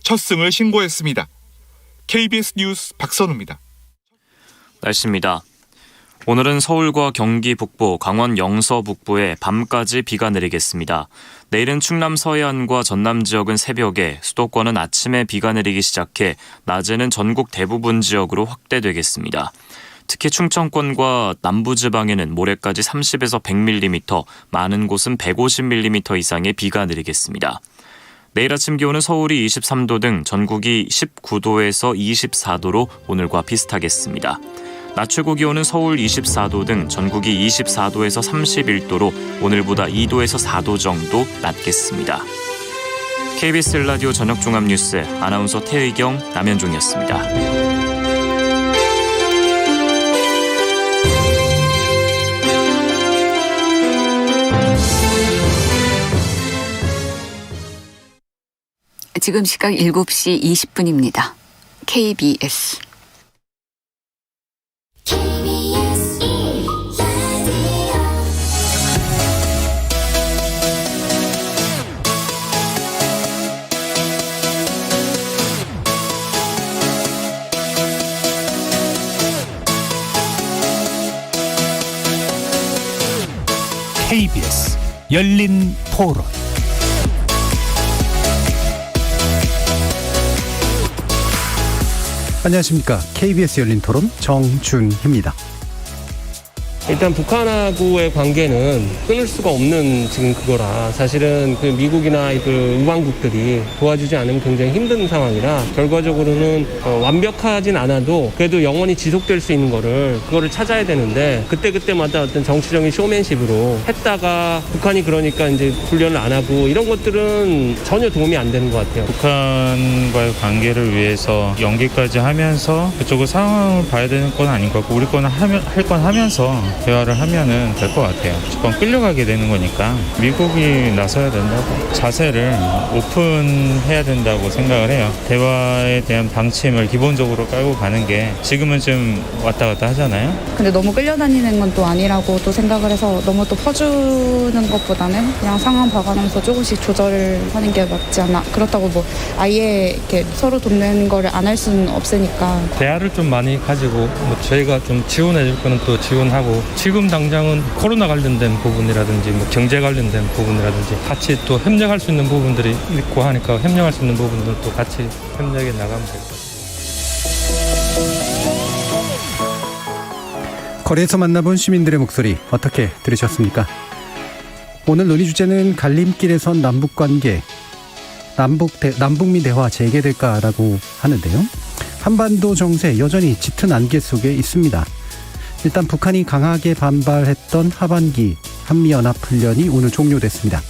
첫 승을 신고했습니다. KBS 뉴스 박선우입니다. 날씨입니다. 오늘은 서울과 경기 북부, 강원 영서 북부에 밤까지 비가 내리겠습니다. 내일은 충남 서해안과 전남 지역은 새벽에, 수도권은 아침에 비가 내리기 시작해 낮에는 전국 대부분 지역으로 확대되겠습니다. 특히 충청권과 남부지방에는 모레까지 30에서 100mm, 많은 곳은 150mm 이상의 비가 내리겠습니다. 내일 아침 기온은 서울이 23도 등 전국이 19도에서 24도로 오늘과 비슷하겠습니다. 낮 최고 기온은 서울 24도 등 전국이 24도에서 31도로 오늘보다 2도에서 4도 정도 낮겠습니다. KBS 라디오 저녁 종합 뉴스 아나운서 태의경, 남현종이었습니다. 지금 시각 7시 20분입니다. KBS KBS 열린 토론. 안녕하십니까. KBS 열린 토론 정준희입니다. 일단 북한하고의 관계는 끊을 수가 없는 지금 그거라, 사실은 그 미국이나 그 우방국들이 도와주지 않으면 굉장히 힘든 상황이라, 결과적으로는 완벽하진 않아도 그래도 영원히 지속될 수 있는 그거를 찾아야 되는데, 그때마다 어떤 정치적인 쇼맨십으로 했다가 북한이 그러니까 이제 훈련을 안 하고 이런 것들은 전혀 도움이 안 되는 것 같아요. 북한과의 관계를 위해서 연기까지 하면서 그쪽의 상황을 봐야 되는 건 아닌 것 같고, 우리 거는 할 건 하면서 대화를 하면은 될 것 같아요. 무조건 끌려가게 되는 거니까 미국이 나서야 된다고, 자세를 오픈해야 된다고 생각을 해요. 대화에 대한 방침을 기본적으로 깔고 가는 게, 지금은 좀 왔다 갔다 하잖아요. 근데 너무 끌려다니는 건 또 아니라고 또 생각을 해서, 너무 또 퍼주는 것보다는 그냥 상황 봐가면서 조금씩 조절을 하는 게 맞지 않나. 그렇다고 뭐 아예 이렇게 서로 돕는 거를 안 할 수는 없으니까. 대화를 좀 많이 가지고 뭐 저희가 좀 지원해 줄 거는 또 지원하고, 지금 당장은 코로나 관련된 부분이라든지 뭐 경제 관련된 부분이라든지 같이 또 협력할 수 있는 부분들이 있고 하니까, 협력할 수 있는 부분들도 같이 협력해 나가면 될 것 같습니다. 거리에서 만나본 시민들의 목소리 어떻게 들으셨습니까? 오늘 논의 주제는 갈림길에선 남북관계, 남북미 대화 재개될까라고 하는데요. 한반도 정세 여전히 짙은 안개 속에 있습니다. 일단 북한이 강하게 반발했던 하반기 한미연합훈련이 오늘 종료됐습니다.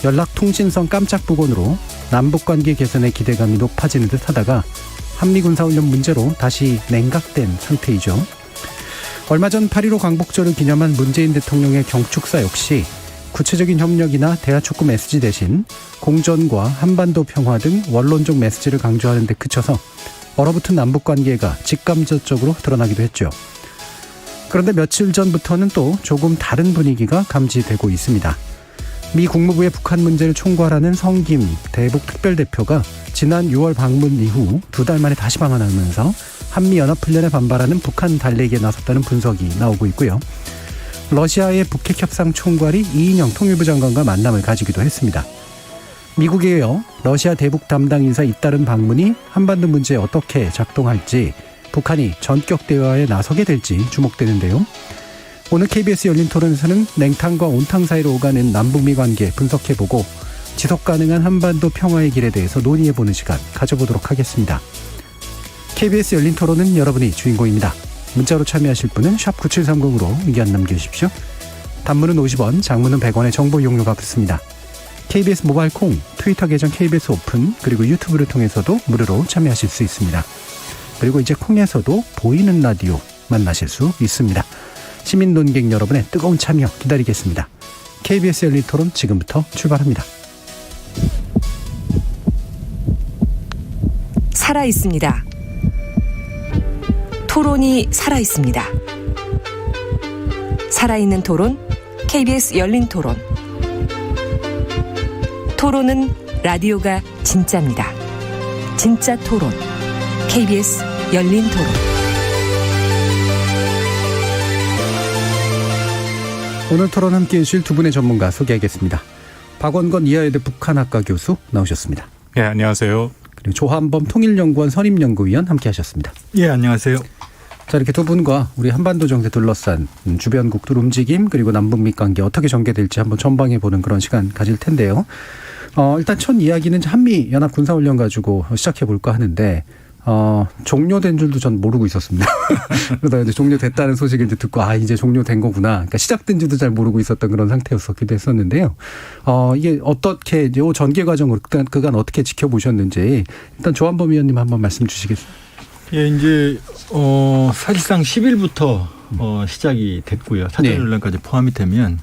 연락통신선 깜짝 복원으로 남북관계 개선의 기대감이 높아지는 듯 하다가 한미군사훈련 문제로 다시 냉각된 상태이죠. 얼마 전 8.15 광복절을 기념한 문재인 대통령의 경축사 역시 구체적인 협력이나 대화촉구 메시지 대신 공전과 한반도 평화 등 원론적 메시지를 강조하는 데 그쳐서 얼어붙은 남북관계가 직감적으로 드러나기도 했죠. 그런데 며칠 전부터는 또 조금 다른 분위기가 감지되고 있습니다. 미 국무부의 북한 문제를 총괄하는 성김 대북 특별대표가 지난 6월 방문 이후 2달 만에 다시 방한하면서 한미연합훈련에 반발하는 북한 달래기에 나섰다는 분석이 나오고 있고요. 러시아의 북핵 협상 총괄이 이인영 통일부 장관과 만남을 가지기도 했습니다. 미국에 이어 러시아 대북 담당 인사 잇따른 방문이 한반도 문제에 어떻게 작동할지, 북한이 전격 대화에 나서게 될지 주목되는데요. 오늘 KBS 열린 토론에서는 냉탕과 온탕 사이로 오가는 남북미 관계 분석해보고 지속 가능한 한반도 평화의 길에 대해서 논의해보는 시간 가져보도록 하겠습니다. KBS 열린 토론은 여러분이 주인공입니다. 문자로 참여하실 분은 샵 9730으로 의견 남겨주십시오. 단문은 50원, 장문은 100원의 정보 이용료가 붙습니다. KBS 모바일 콩, 트위터 계정 KBS 오픈, 그리고 유튜브를 통해서도 무료로 참여하실 수 있습니다. 그리고 이제 콩에서도 보이는 라디오 만나실 수 있습니다. 시민 논객 여러분의 뜨거운 참여 기다리겠습니다. KBS 열린 토론 지금부터 출발합니다. 살아있습니다. 토론이 살아있습니다. 살아있는 토론, KBS 열린 토론. 토론은 라디오가 진짜입니다. 진짜 토론. KBS 열린 토론. 오늘 토론 함께해 주실 두 분의 전문가 소개하겠습니다. 박원건 이화여대 북한학과 교수 나오셨습니다. 예, 안녕하세요. 그리고 조한범 통일연구원 선임연구위원 함께하셨습니다. 예, 안녕하세요. 자, 이렇게 두 분과 우리 한반도 정세 둘러싼 주변국들 움직임 그리고 남북미 관계 어떻게 전개될지 한번 전방해보는 그런 시간 가질 텐데요. 일단 첫 이야기는 한미 연합 군사훈련 가지고 시작해볼까 하는데 종료된 줄도 전 모르고 있었습니다. 그러다가 이제 종료됐다는 소식을 이제 듣고 이제 종료된 거구나. 그러니까 시작된지도 잘 모르고 있었던 그런 상태였었기도 했었는데요. 이게 어떻게 이제 전개 과정을 그간 어떻게 지켜보셨는지 일단 조한범 위원님 한번 말씀 주시겠어요? 예, 이제 사실상 10일부터 시작이 됐고요. 사전훈련까지 포함이 되면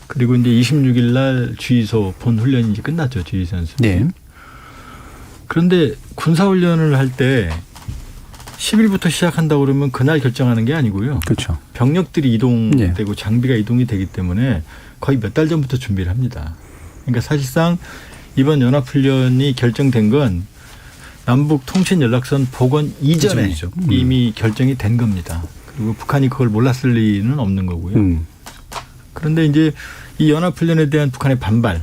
그리고 이제 26일 날 주의소 본 훈련이 이제 끝났죠. 주의소 연습. 네. 그런데 군사훈련을 할 때 10일부터 시작한다고 그러면 그날 결정하는 게 아니고요. 그렇죠. 병력들이 이동되고 장비가 이동이 되기 때문에 거의 몇 달 전부터 준비를 합니다. 그러니까 사실상 이번 연합훈련이 결정된 건 남북 통신연락선 복원 이전에 이미 결정이 된 겁니다. 그리고 북한이 그걸 몰랐을 리는 없는 거고요. 그런데 이제 이 연합훈련에 대한 북한의 반발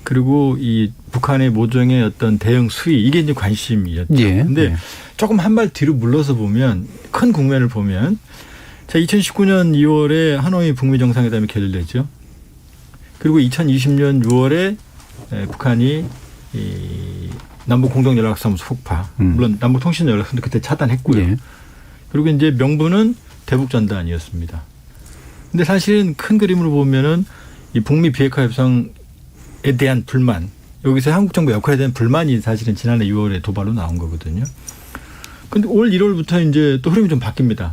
그리고 이 북한의 모종의 어떤 대응 수위 이게 이제 관심이었죠. 그런데 조금 한 발 뒤로 물러서 보면 큰 국면을 보면 자 2019년 2월에 하노이 북미 정상회담이 결렬되죠. 그리고 2020년 6월에 북한이 이 남북 공동연락사무소 폭파 물론 남북 통신연락선도 그때 차단했고요. 그리고 이제 명분은 대북 전단이었습니다. 근데 사실은 큰 그림으로 보면은 이 북미 비핵화 협상에 대한 불만 여기서 한국 정부 역할에 대한 불만이 사실은 지난해 6월에 도발로 나온 거거든요. 그런데 올 1월부터 이제 또 흐름이 좀 바뀝니다.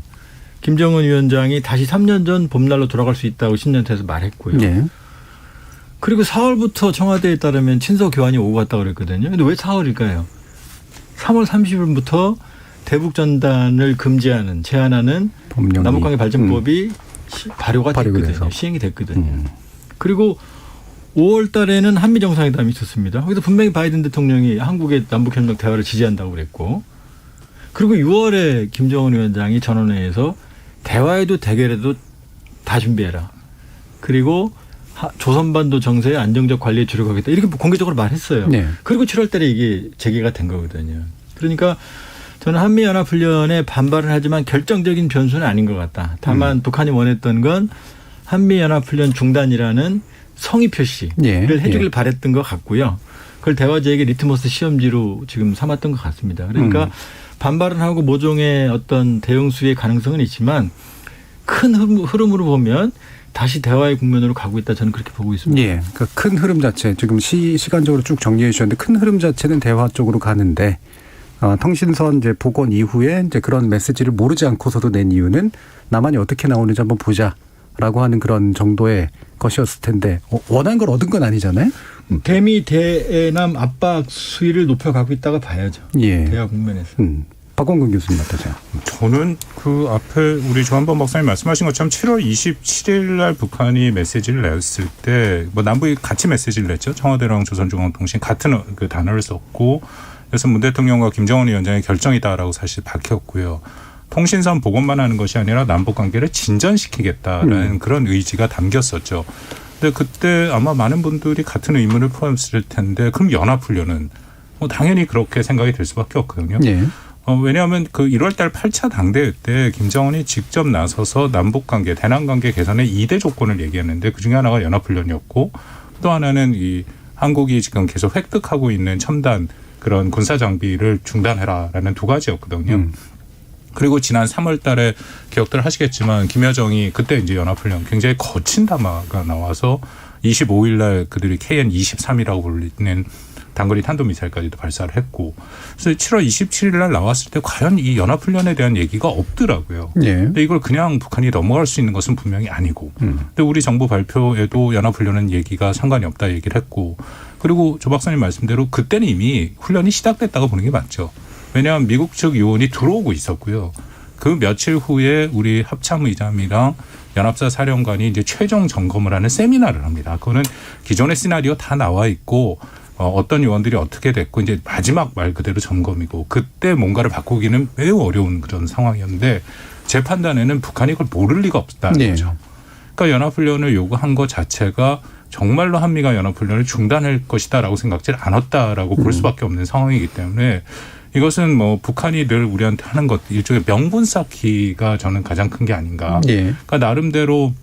김정은 위원장이 다시 3년 전 봄날로 돌아갈 수 있다고 신년태에서 말했고요. 그리고 4월부터 청와대에 따르면 친서 교환이 오고 갔다고 그랬거든요. 근데 왜 4월일까요? 3월 30일부터 대북 전단을 금지하는 제한하는 남북관계 발전법이 발효가 됐거든요. 시행이 됐거든요. 그리고 5월 달에는 한미 정상회담이 있었습니다. 거기서 분명히 바이든 대통령이 한국의 남북협력 대화를 지지한다고 그랬고 그리고 6월에 김정은 위원장이 전원회의에서 대화에도 대결에도 다 준비해라. 그리고 조선반도 정세의 안정적 관리에 주력하겠다. 이렇게 공개적으로 말했어요. 그리고 7월 달에 이게 재개가 된 거거든요. 그러니까 저는 한미연합훈련에 반발을 하지만 결정적인 변수는 아닌 것 같다. 다만 북한이 원했던 건 한미연합훈련 중단이라는 성의 표시를 해주길 바랬던 것 같고요. 그걸 대화제에게 리트머스 시험지로 지금 삼았던 것 같습니다. 그러니까 반발은 하고 모종의 어떤 대응 수위의 가능성은 있지만 큰 흐름으로 보면 다시 대화의 국면으로 가고 있다 저는 그렇게 보고 있습니다. 그러니까 큰 흐름 자체 지금 시간적으로 쭉 정리해 주셨는데 큰 흐름 자체는 대화 쪽으로 가는데 통신선 이제 복원 이후에 이제 그런 메시지를 모르지 않고서도 낸 이유는 남한이 어떻게 나오는지 한번 보자라고 하는 그런 정도의 것이었을 텐데 원한 걸 얻은 건 아니잖아요. 대미 대남 압박 수위를 높여가고 있다가 봐야죠. 대화 국면에서. 박원근 교수님 어떠세요? 저는 그 앞에 우리 조한범 박사님 말씀하신 것처럼 7월 27일 날 북한이 메시지를 냈을 때 뭐 남북이 같이 메시지를 냈죠. 청와대랑 조선중앙통신 같은 그 단어를 썼고 그래서 문 대통령과 김정은 위원장의 결정이다라고 사실 밝혔고요. 통신선 복원만 하는 것이 아니라 남북 관계를 진전시키겠다라는 그런 의지가 담겼었죠. 근데 그때 아마 많은 분들이 같은 의문을 포함했을 텐데 그럼 연합훈련은 뭐 당연히 그렇게 생각이 될 수밖에 없거든요. 왜냐하면 그 1월 달 8차 당대회 때 김정은이 직접 나서서 남북 관계, 대남 관계 개선의 2대 조건을 얘기했는데 그중에 하나가 연합훈련이었고 또 하나는 이 한국이 지금 계속 획득하고 있는 첨단 그런 군사 장비를 중단해라라는 두 가지였거든요. 그리고 지난 3월 달에 기억들 하시겠지만 김여정이 그때 이제 연합훈련 굉장히 거친 담화가 나와서 25일 날 그들이 KN-23이라고 불리는 단거리 탄도미사일까지도 발사를 했고 그래서 7월 27일 날 나왔을 때 과연 이 연합훈련에 대한 얘기가 없더라고요. 근데 이걸 그냥 북한이 넘어갈 수 있는 것은 분명히 아니고 근데 우리 정부 발표에도 연합훈련은 얘기가 상관이 없다 얘기를 했고 그리고 조 박사님 말씀대로 그때는 이미 훈련이 시작됐다고 보는 게 맞죠. 왜냐하면 미국 측 요원이 들어오고 있었고요. 그 며칠 후에 우리 합참의장이랑 연합사 사령관이 이제 최종 점검을 하는 세미나를 합니다. 그거는 기존의 시나리오 다 나와 있고 어떤 요원들이 어떻게 됐고 이제 마지막 말 그대로 점검이고 그때 뭔가를 바꾸기는 매우 어려운 그런 상황이었는데 제 판단에는 북한이 그걸 모를 리가 없다는 거죠. 그러니까 연합훈련을 요구한 것 자체가 정말로 한미가 연합훈련을 중단할 것이다라고 생각지 않았다라고 볼 수밖에 없는 상황이기 때문에 이것은 뭐 북한이 늘 우리한테 하는 것 일종의 명분 쌓기가 저는 가장 큰 게 아닌가. 그러니까 나름대로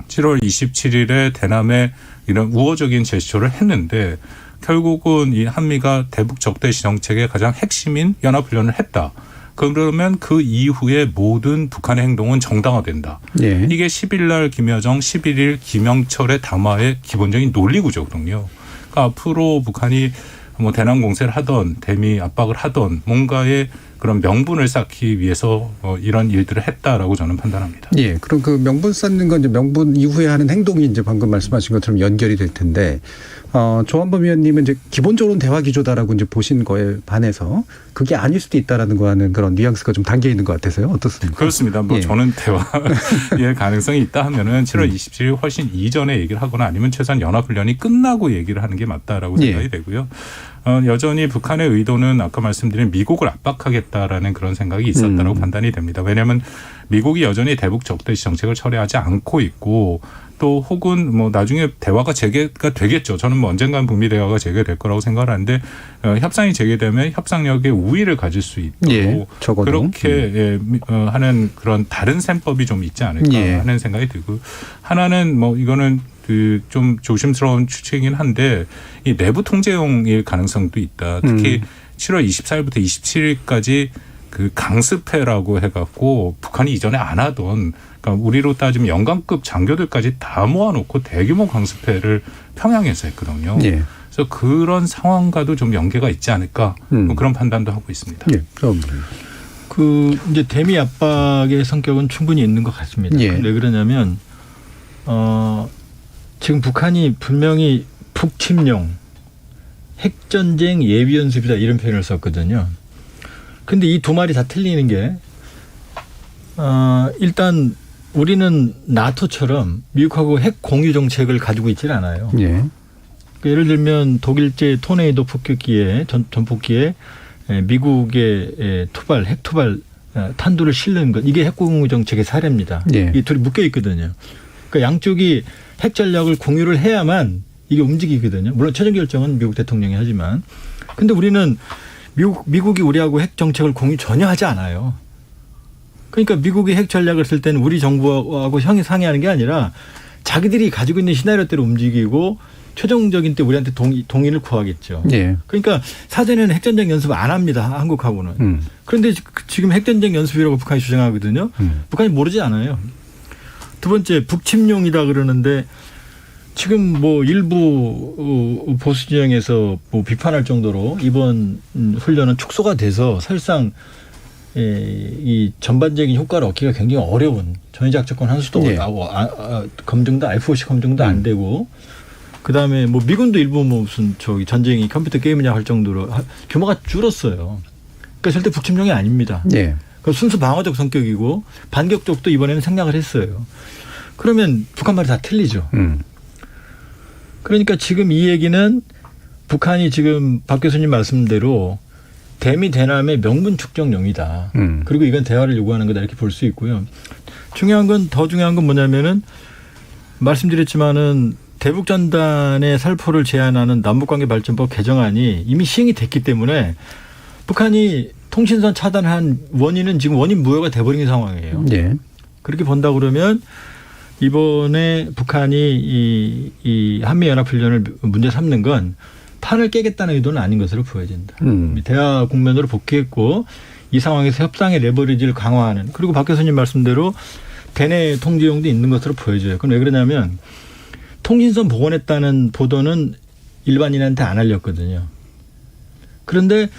7월 27일에 대남에 이런 우호적인 제스처를 했는데 결국은 이 한미가 대북 적대시 정책의 가장 핵심인 연합훈련을 했다. 그러면 그 이후에 모든 북한의 행동은 정당화된다. 이게 10일 날 김여정, 11일 김영철의 담화의 기본적인 논리구조거든요. 그러니까 앞으로 북한이 뭐 대남 공세를 하던 대미 압박을 하던 뭔가의 그런 명분을 쌓기 위해서 이런 일들을 했다라고 저는 판단합니다. 예, 그럼 그 명분 쌓는 건 이제 명분 이후에 하는 행동이 이제 방금 말씀하신 것처럼 연결이 될 텐데, 조한범 위원님은 이제 기본적으로는 대화 기조다라고 이제 보신 거에 반해서 그게 아닐 수도 있다라는 거와는 그런 뉘앙스가 좀 담겨 있는 것 같아서요. 어떻습니까? 그렇습니다. 뭐 저는 대화의 가능성이 있다 하면은 7월 27일 훨씬 이전에 얘기를 하거나 아니면 최소한 연합훈련이 끝나고 얘기를 하는 게 맞다라고 생각이 되고요. 여전히 북한의 의도는 아까 말씀드린 미국을 압박하겠다라는 그런 생각이 있었다라고 판단이 됩니다. 왜냐하면 미국이 여전히 대북 적대시 정책을 철회하지 않고 있고 또 혹은 뭐 나중에 대화가 재개가 되겠죠. 저는 뭐 언젠간 북미 대화가 재개될 거라고 생각을 하는데 협상이 재개되면 협상력의 우위를 가질 수 있도록 그렇게 하는 그런 다른 셈법이 좀 있지 않을까 하는 생각이 들고 하나는 뭐 이거는 그 좀 조심스러운 추측이긴 한데 이 내부 통제용일 가능성도 있다. 특히 7월 24일부터 27일까지 그 강습회라고 해갖고 북한이 이전에 안 하던 그러니까 우리로 따지면 영관급 장교들까지 다 모아놓고 대규모 강습회를 평양에서 했거든요. 그래서 그런 상황과도 좀 연계가 있지 않을까 뭐 그런 판단도 하고 있습니다. 그 이제 대미 압박의 성격은 충분히 있는 것 같습니다. 왜 그러냐면 지금 북한이 분명히 북침용, 핵전쟁 예비연습이다 이런 표현을 썼거든요. 근데 이 두 말이 다 틀리는 게 일단 우리는 나토처럼 미국하고 핵 공유 정책을 가지고 있지는 않아요. 그러니까 예를 들면 독일제 토네이도 폭격기에 전폭기에 미국의 토발, 핵 토발 탄두를 실는 것 이게 핵 공유 정책의 사례입니다. 이 둘이 묶여 있거든요. 그러니까 양쪽이 핵 전략을 공유를 해야만 이게 움직이거든요. 물론 최종 결정은 미국 대통령이 하지만. 근데 우리는 미국이 우리하고 핵 정책을 공유 전혀 하지 않아요. 그러니까 미국이 핵 전략을 쓸 때는 우리 정부하고 상의하는 게 아니라 자기들이 가지고 있는 시나리오대로 움직이고 최종적인 때 우리한테 동의를 구하겠죠. 그러니까 사전에는 핵전쟁 연습 안 합니다. 한국하고는. 그런데 지금 핵전쟁 연습이라고 북한이 주장하거든요. 북한이 모르지 않아요. 두 번째 북침용이다 그러는데 지금 뭐 일부 보수 진영에서 뭐 비판할 정도로 이번 훈련은 축소가 돼서 사실상 이 전반적인 효과를 얻기가 굉장히 어려운 전위작전권 한수도 검증도 IFOC 검증도 안 되고 그다음에 뭐 미군도 일부 뭐 무슨 저기 전쟁이 컴퓨터 게임이냐 할 정도로 규모가 줄었어요. 그러니까 절대 북침용이 아닙니다. 그 순수 방어적 성격이고 반격적도 이번에는 생략을 했어요. 그러면 북한 말이 다 틀리죠. 그러니까 지금 이 얘기는 북한이 지금 박 교수님 말씀대로 대미 대남의 명분 축적용이다. 그리고 이건 대화를 요구하는 거다 이렇게 볼 수 있고요. 더 중요한 건 뭐냐면은 말씀드렸지만은 대북전단의 살포를 제한하는 남북관계발전법 개정안이 이미 시행이 됐기 때문에 북한이 통신선 차단한 원인은 지금 원인 무효가 돼버린 상황이에요. 그렇게 본다 그러면 이번에 북한이 이 한미연합훈련을 문제 삼는 건 판을 깨겠다는 의도는 아닌 것으로 보여진다. 대화 국면으로 복귀했고 이 상황에서 협상의 레버리지를 강화하는 그리고 박 교수님 말씀대로 대내 통제용도 있는 것으로 보여져요. 그럼 왜 그러냐면 통신선 복원했다는 보도는 일반인한테 안 알렸거든요. 그런데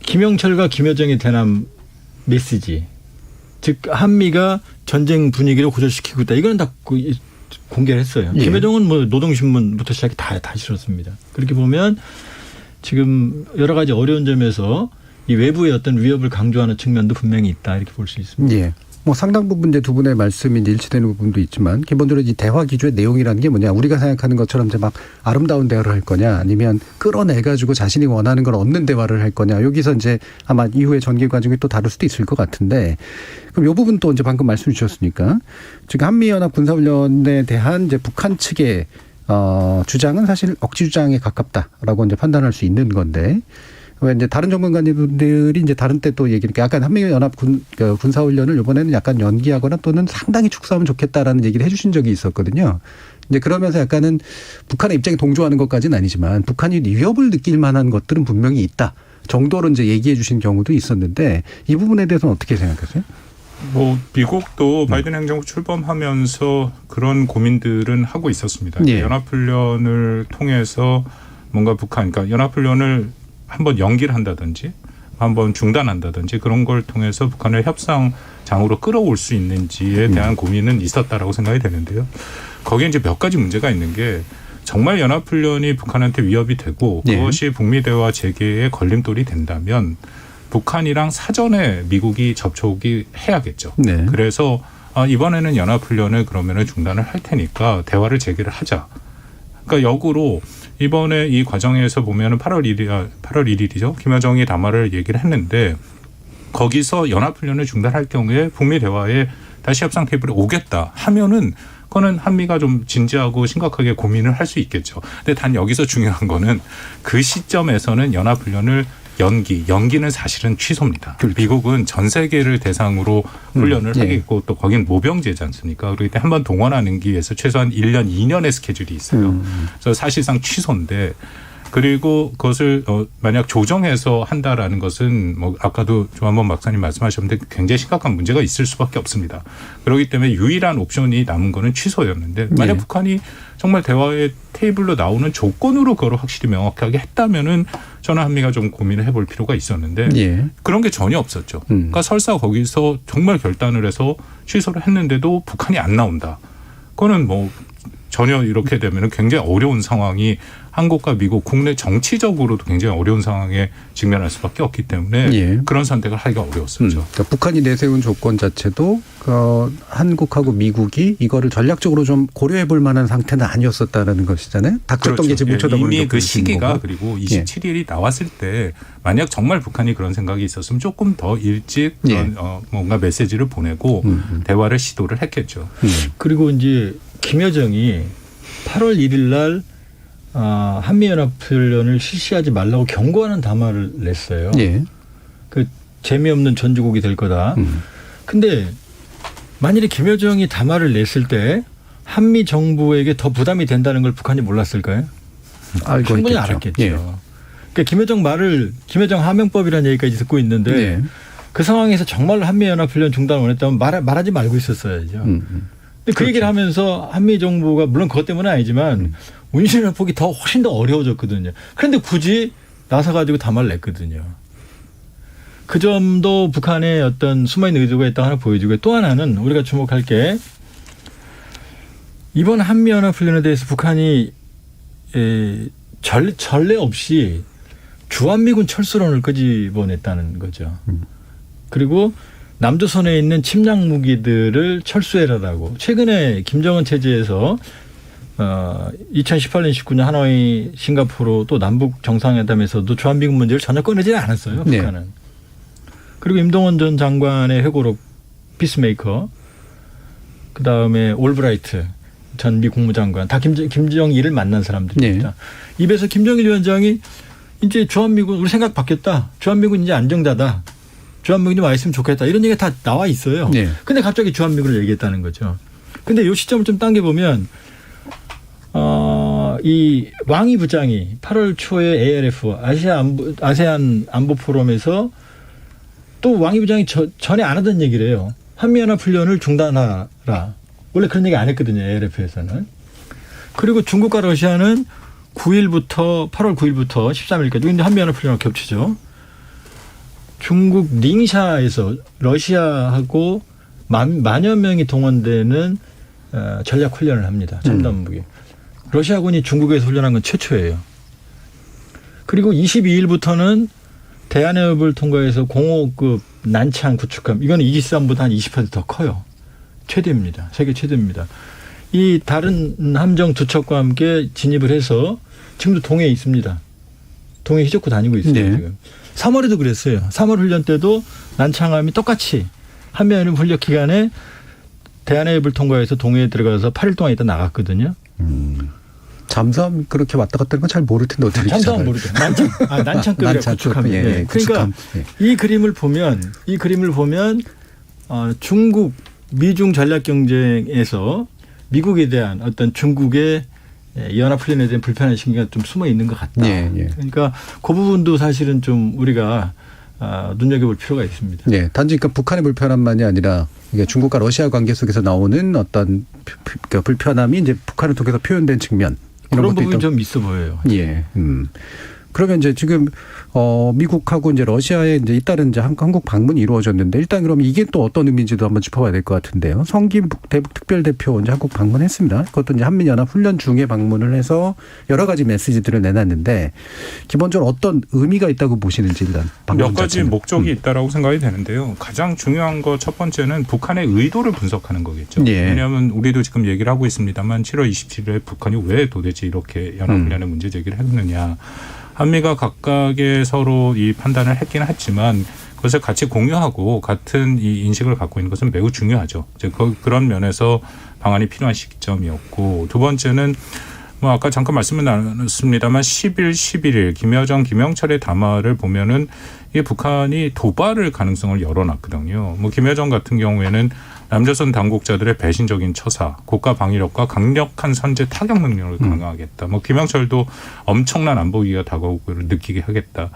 김영철과 김여정의 대남 메시지 즉 한미가 전쟁 분위기를 고조시키고 있다. 이거는 다 공개를 했어요. 김여정은 뭐 노동신문부터 시작해 다 실었습니다. 그렇게 보면 지금 여러 가지 어려운 점에서 이 외부의 어떤 위협을 강조하는 측면도 분명히 있다. 이렇게 볼 수 있습니다. 뭐 상당 부분 이제 두 분의 말씀이 일치되는 부분도 있지만 기본적으로 이 대화 기조의 내용이라는 게 뭐냐, 우리가 생각하는 것처럼 이제 막 아름다운 대화를 할 거냐, 아니면 끌어내 가지고 자신이 원하는 걸 얻는 대화를 할 거냐, 여기서 이제 아마 이후에 전개 과정이 또 다를 수도 있을 것 같은데, 그럼 이 부분 또 이제 방금 말씀 주셨으니까 지금 한미연합 군사훈련에 대한 이제 북한 측의 주장은 사실 억지 주장에 가깝다라고 이제 판단할 수 있는 건데, 왜 이제 다른 전문가님들이 이제 다른 때 또 얘기니까 약간 한미연합 군사훈련을 이번에는 약간 연기하거나 또는 상당히 축소하면 좋겠다라는 얘기를 해주신 적이 있었거든요. 이제 그러면서 약간은 북한의 입장에 동조하는 것까지는 아니지만 북한이 위협을 느낄 만한 것들은 분명히 있다 정도로 이제 얘기해 주신 경우도 있었는데, 이 부분에 대해서는 어떻게 생각하세요? 뭐 미국도 바이든 행정부 출범하면서 그런 고민들은 하고 있었습니다. 예. 연합훈련을 통해서 뭔가 북한, 그러니까 연합훈련을 한번 연기를 한다든지 한번 중단한다든지 그런 걸 통해서 북한을 협상장으로 끌어올 수 있는지에 대한 고민은 있었다라고 생각이 되는데요. 거기에 이제 몇 가지 문제가 있는 게, 정말 연합훈련이 북한한테 위협이 되고 그것이 북미 대화 재개에 걸림돌이 된다면 북한이랑 사전에 미국이 접촉이 해야겠죠. 네. 그래서 이번에는 연합훈련을 그러면은 중단을 할 테니까 대화를 재개를 하자. 그러니까 역으로 이번에 이 과정에서 보면은 8월 1일이죠. 김여정이 담화를 얘기를 했는데, 거기서 연합훈련을 중단할 경우에 북미 대화에 다시 협상 테이블에 오겠다 하면은 그거는 한미가 좀 진지하고 심각하게 고민을 할 수 있겠죠. 근데 단 여기서 중요한 거는 그 시점에서는 연합훈련을 연기는 사실은 취소입니다. 그렇죠. 미국은 전 세계를 대상으로 훈련을 하겠고 또 거긴 모병제지 않습니까? 그렇기 때문에 한번 동원하기 위해서 최소한 1년, 2년의 스케줄이 있어요. 그래서 사실상 취소인데, 그리고 그것을 만약 조정해서 한다라는 것은 뭐 아까도 조한범 박사님 말씀하셨는데 굉장히 심각한 문제가 있을 수밖에 없습니다. 그렇기 때문에 유일한 옵션이 남은 거는 취소였는데, 만약 북한이 정말 대화의 테이블로 나오는 조건으로 그걸 확실히 명확하게 했다면은 저는 한미가 좀 고민을 해볼 필요가 있었는데 그런 게 전혀 없었죠. 그러니까 설사 거기서 정말 결단을 해서 취소를 했는데도 북한이 안 나온다. 그거는 뭐 전혀 이렇게 되면은 굉장히 어려운 상황이, 한국과 미국 국내 정치적으로도 굉장히 어려운 상황에 직면할 수밖에 없기 때문에 그런 선택을 하기가 어려웠었죠. 그러니까 북한이 내세운 조건 자체도 한국하고 미국이 이거를 전략적으로 좀 고려해 볼 만한 상태는 아니었었다라는 것이잖아요. 닥쳤던 그렇죠. 게 지금 못 쳐다보는 이미 그 시기가, 그리고 27일이 나왔을 때 만약 정말 북한이 그런 생각이 있었으면 조금 더 일찍 뭔가 메시지를 보내고 대화를 시도를 했겠죠. 그리고 이제 김여정이 8월 1일 날 한미연합훈련을 실시하지 말라고 경고하는 담화를 냈어요. 그 재미없는 전주곡이 될 거다. 근데 만일에 김여정이 담화를 냈을 때 한미 정부에게 더 부담이 된다는 걸 북한이 몰랐을까요? 충분히 있겠죠. 알았겠죠. 그러니까 김여정 하명법이라는 얘기까지 듣고 있는데 그 상황에서 정말로 한미연합훈련 중단을 원했다면 말하지 말고 있었어야죠. 근데 그 얘기를 하면서 한미 정부가 물론 그것 때문은 아니지만 운신을 보기 훨씬 더 어려워졌거든요. 그런데 굳이 나서가지고 담화를 냈거든요. 그 점도 북한의 어떤 숨어있는 의도가 있다고 하나 보여주고, 또 하나는 우리가 주목할 게, 이번 한미연합훈련에 대해서 북한이 전례 없이 주한미군 철수론을 끄집어냈다는 거죠. 그리고 남조선에 있는 침략 무기들을 철수해라라고. 최근에 김정은 체제에서 2018년 19년 하노이 싱가포르 또 남북 정상회담에서도 주한미군 문제를 전혀 꺼내지 않았어요. 북한은. 그리고 임동원 전 장관의 회고록 피스메이커, 그다음에 올브라이트 전 미 국무장관, 다 김정일을 만난 사람들입니다. 입에서 김정일 위원장이 이제 주한미군 우리 생각 바뀌었다. 주한미군 이제 안정자다. 주한미군이 와 있으면 좋겠다. 이런 얘기가 다 나와 있어요. 근데 갑자기 주한미군을 얘기했다는 거죠. 근데 이 시점을 좀 당겨보면 이 왕이 부장이 8월 초에 ALF 아세안 안보 포럼에서 또 왕이 부장이 전에 안 하던 얘기를 해요. 한미연합훈련을 중단하라. 원래 그런 얘기 안 했거든요. ALF에서는. 그리고 중국과 러시아는 8월 9일부터 13일까지 근데 한미연합훈련과 겹치죠. 중국 닝샤에서 러시아하고 만여 명이 동원되는 전략훈련을 합니다. 첨단무기. 러시아군이 중국에서 훈련한 건 최초예요. 그리고 22일부터는 대한해협을 통과해서 05급 난창 구축함 이거는 이지스함보다 한 20% 더 커요. 최대입니다. 세계 최대입니다. 이 다른 함정 두 척과 함께 진입을 해서 지금도 동해에 있습니다. 동해 휘젓고 다니고 있어요. 네. 지금. 3월에도 그랬어요. 3월 훈련 때도 난창함이 똑같이 한미연합 훈련 기간에 대한해협을 통과해서 동해에 들어가서 8일 동안 있다 나갔거든요. 잠수함 그렇게 왔다 갔다 하는 건 잘 모를 텐데 어떻게 잠수함 모르죠. 난창급이라 구축함. 예, 예. 구축함. 그러니까 이 그림을 보면 중국 미중 전략 경쟁에서 미국에 대한 어떤 중국의 연합훈련에 대한 불편한 심기가 좀 숨어 있는 것 같다. 예, 예. 그러니까 그 부분도 사실은 좀 우리가 눈여겨볼 필요가 있습니다. 네, 단지 그러니까 북한의 불편함만이 아니라 이게 중국과 러시아 관계 속에서 나오는 어떤 불편함이 이제 북한을 통해서 표현된 측면 그런 부분이 좀 있어 보여요. 예. 그러면 이제 지금 미국하고 이제 러시아에 이제 잇따른 이제 한국 방문이 이루어졌는데 일단 그러면 이게 또 어떤 의미인지도 한번 짚어봐야 될 것 같은데요. 성김 대북 특별대표 이제 한국 방문했습니다. 그것도 이제 한미연합 훈련 중에 방문을 해서 여러 가지 메시지들을 내놨는데 기본적으로 어떤 의미가 있다고 보시는지 일단 몇 가지 목적이 있다라고 생각이 되는데요. 가장 중요한 거 첫 번째는 북한의 의도를 분석하는 거겠죠. 예. 왜냐하면 우리도 지금 얘기를 하고 있습니다만 7월 27일에 북한이 왜 도대체 이렇게 연합훈련의 문제 제기를 했느냐. 한미가 각각의 서로 이 판단을 했긴 했지만 그것을 같이 공유하고 같은 이 인식을 갖고 있는 것은 매우 중요하죠. 이제 그런 면에서 방안이 필요한 시점이었고 두 번째는 뭐 아까 잠깐 말씀을 나눴습니다만 10일, 11일 김여정, 김영철의 담화를 보면은 이 북한이 도발을 가능성을 열어놨거든요. 뭐 김여정 같은 경우에는 남조선 당국자들의 배신적인 처사, 국가 방위력과 강력한 선제 타격 능력을 강화하겠다. 뭐 김영철도 엄청난 안보위기가 다가오고를 느끼게 하겠다.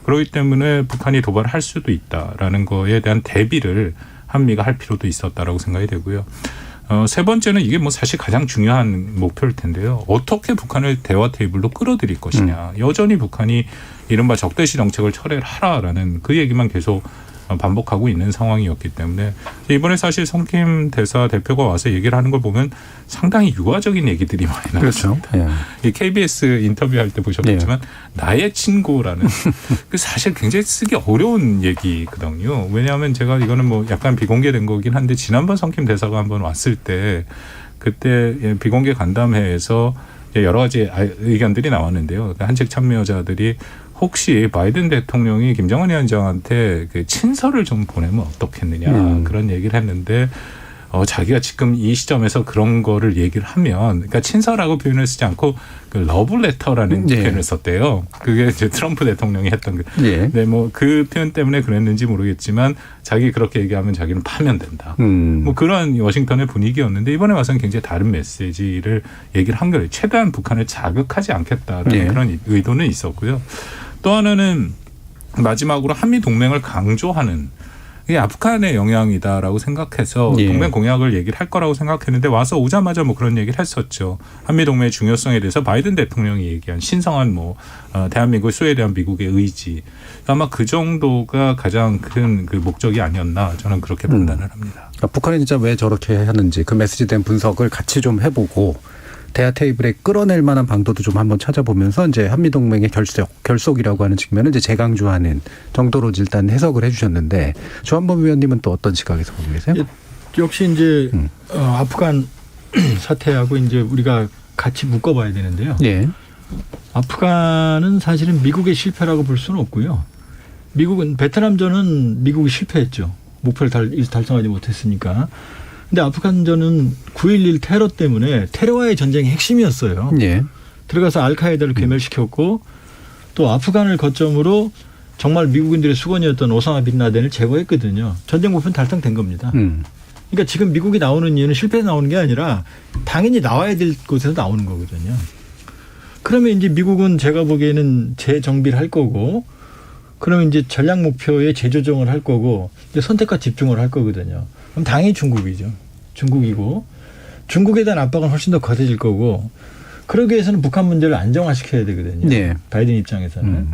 그렇기 때문에 북한이 도발을 할 수도 있다라는 거에 대한 대비를 한미가 할 필요도 있었다라고 생각이 되고요. 세 번째는 이게 뭐 사실 가장 중요한 목표일 텐데요. 어떻게 북한을 대화 테이블로 끌어들일 것이냐. 여전히 북한이 이른바 적대시 정책을 철회를 하라라는 그 얘기만 계속 반복하고 있는 상황이었기 때문에 이번에 사실 성김 대표가 와서 얘기를 하는 걸 보면 상당히 유화적인 얘기들이 많이 나왔습니다. 그렇죠. 예. 이 KBS 인터뷰할 때 보셨겠지만 나의 친구라는 그 사실 굉장히 쓰기 어려운 얘기거든요. 왜냐하면 제가 이거는 뭐 약간 비공개된 거긴 한데 지난번 성김 대사가 한번 왔을 때 그때 비공개 간담회에서 여러 가지 의견들이 나왔는데요. 한책 참여자들이 혹시 바이든 대통령이 김정은 위원장한테 그 친서를 좀 보내면 어떻겠느냐 그런 얘기를 했는데 자기가 지금 이 시점에서 그런 거를 얘기를 하면 그러니까 친서라고 표현을 쓰지 않고 그 러브레터라는 표현을 썼대요. 그게 이제 트럼프 대통령이 했던 거. 네, 뭐 그 표현 때문에 그랬는지 모르겠지만 자기 그렇게 얘기하면 자기는 파면된다. 뭐 그런 워싱턴의 분위기였는데 이번에 와서는 굉장히 다른 메시지를 얘기를 한 거예요. 최대한 북한을 자극하지 않겠다라는 그런 의도는 있었고요. 또 하나는 마지막으로 한미 동맹을 강조하는 이게 아프간의 영향이다라고 생각해서 동맹 공약을 얘기를 할 거라고 생각했는데 와서 오자마자 뭐 그런 얘기를 했었죠. 한미 동맹의 중요성에 대해서 바이든 대통령이 얘기한 신성한 뭐 대한민국 수혜에 대한 미국의 의지 아마 그 정도가 가장 큰 그 목적이 아니었나 저는 그렇게 판단을 합니다. 그러니까 북한이 진짜 왜 저렇게 하는지 그 메시지에 대한 분석을 같이 좀 해보고 대화 테이블에 끌어낼 만한 방도도 좀 한번 찾아보면서 이제 한미동맹의 결속이라고 하는 측면을 이제 재강조하는 정도로 일단 해석을 해주셨는데 조한범 위원님은 또 어떤 시각에서 보고 계세요? 역시 이제 아프간 사태하고 이제 우리가 같이 묶어봐야 되는데요. 아프간은 사실은 미국의 실패라고 볼 수는 없고요. 미국은 베트남전은 미국이 실패했죠. 목표를 달성하지 못했으니까. 근데 아프간전은 9.11 테러 때문에 테러와의 전쟁의 핵심이었어요. 들어가서 알카에다를 괴멸시켰고 또 아프간을 거점으로 정말 미국인들의 수건이었던 오사마 빈 라덴을 제거했거든요. 전쟁 목표는 달성된 겁니다. 그러니까 지금 미국이 나오는 이유는 실패해서 나오는 게 아니라 당연히 나와야 될 곳에서 나오는 거거든요. 그러면 이제 미국은 제가 보기에는 재정비를 할 거고 그러면 이제 전략 목표에 재조정을 할 거고 이제 선택과 집중을 할 거거든요. 그럼 당연히 중국이죠. 중국이고 중국에 대한 압박은 훨씬 더 거세질 거고 그러기 위해서는 북한 문제를 안정화시켜야 되거든요. 바이든 입장에서는.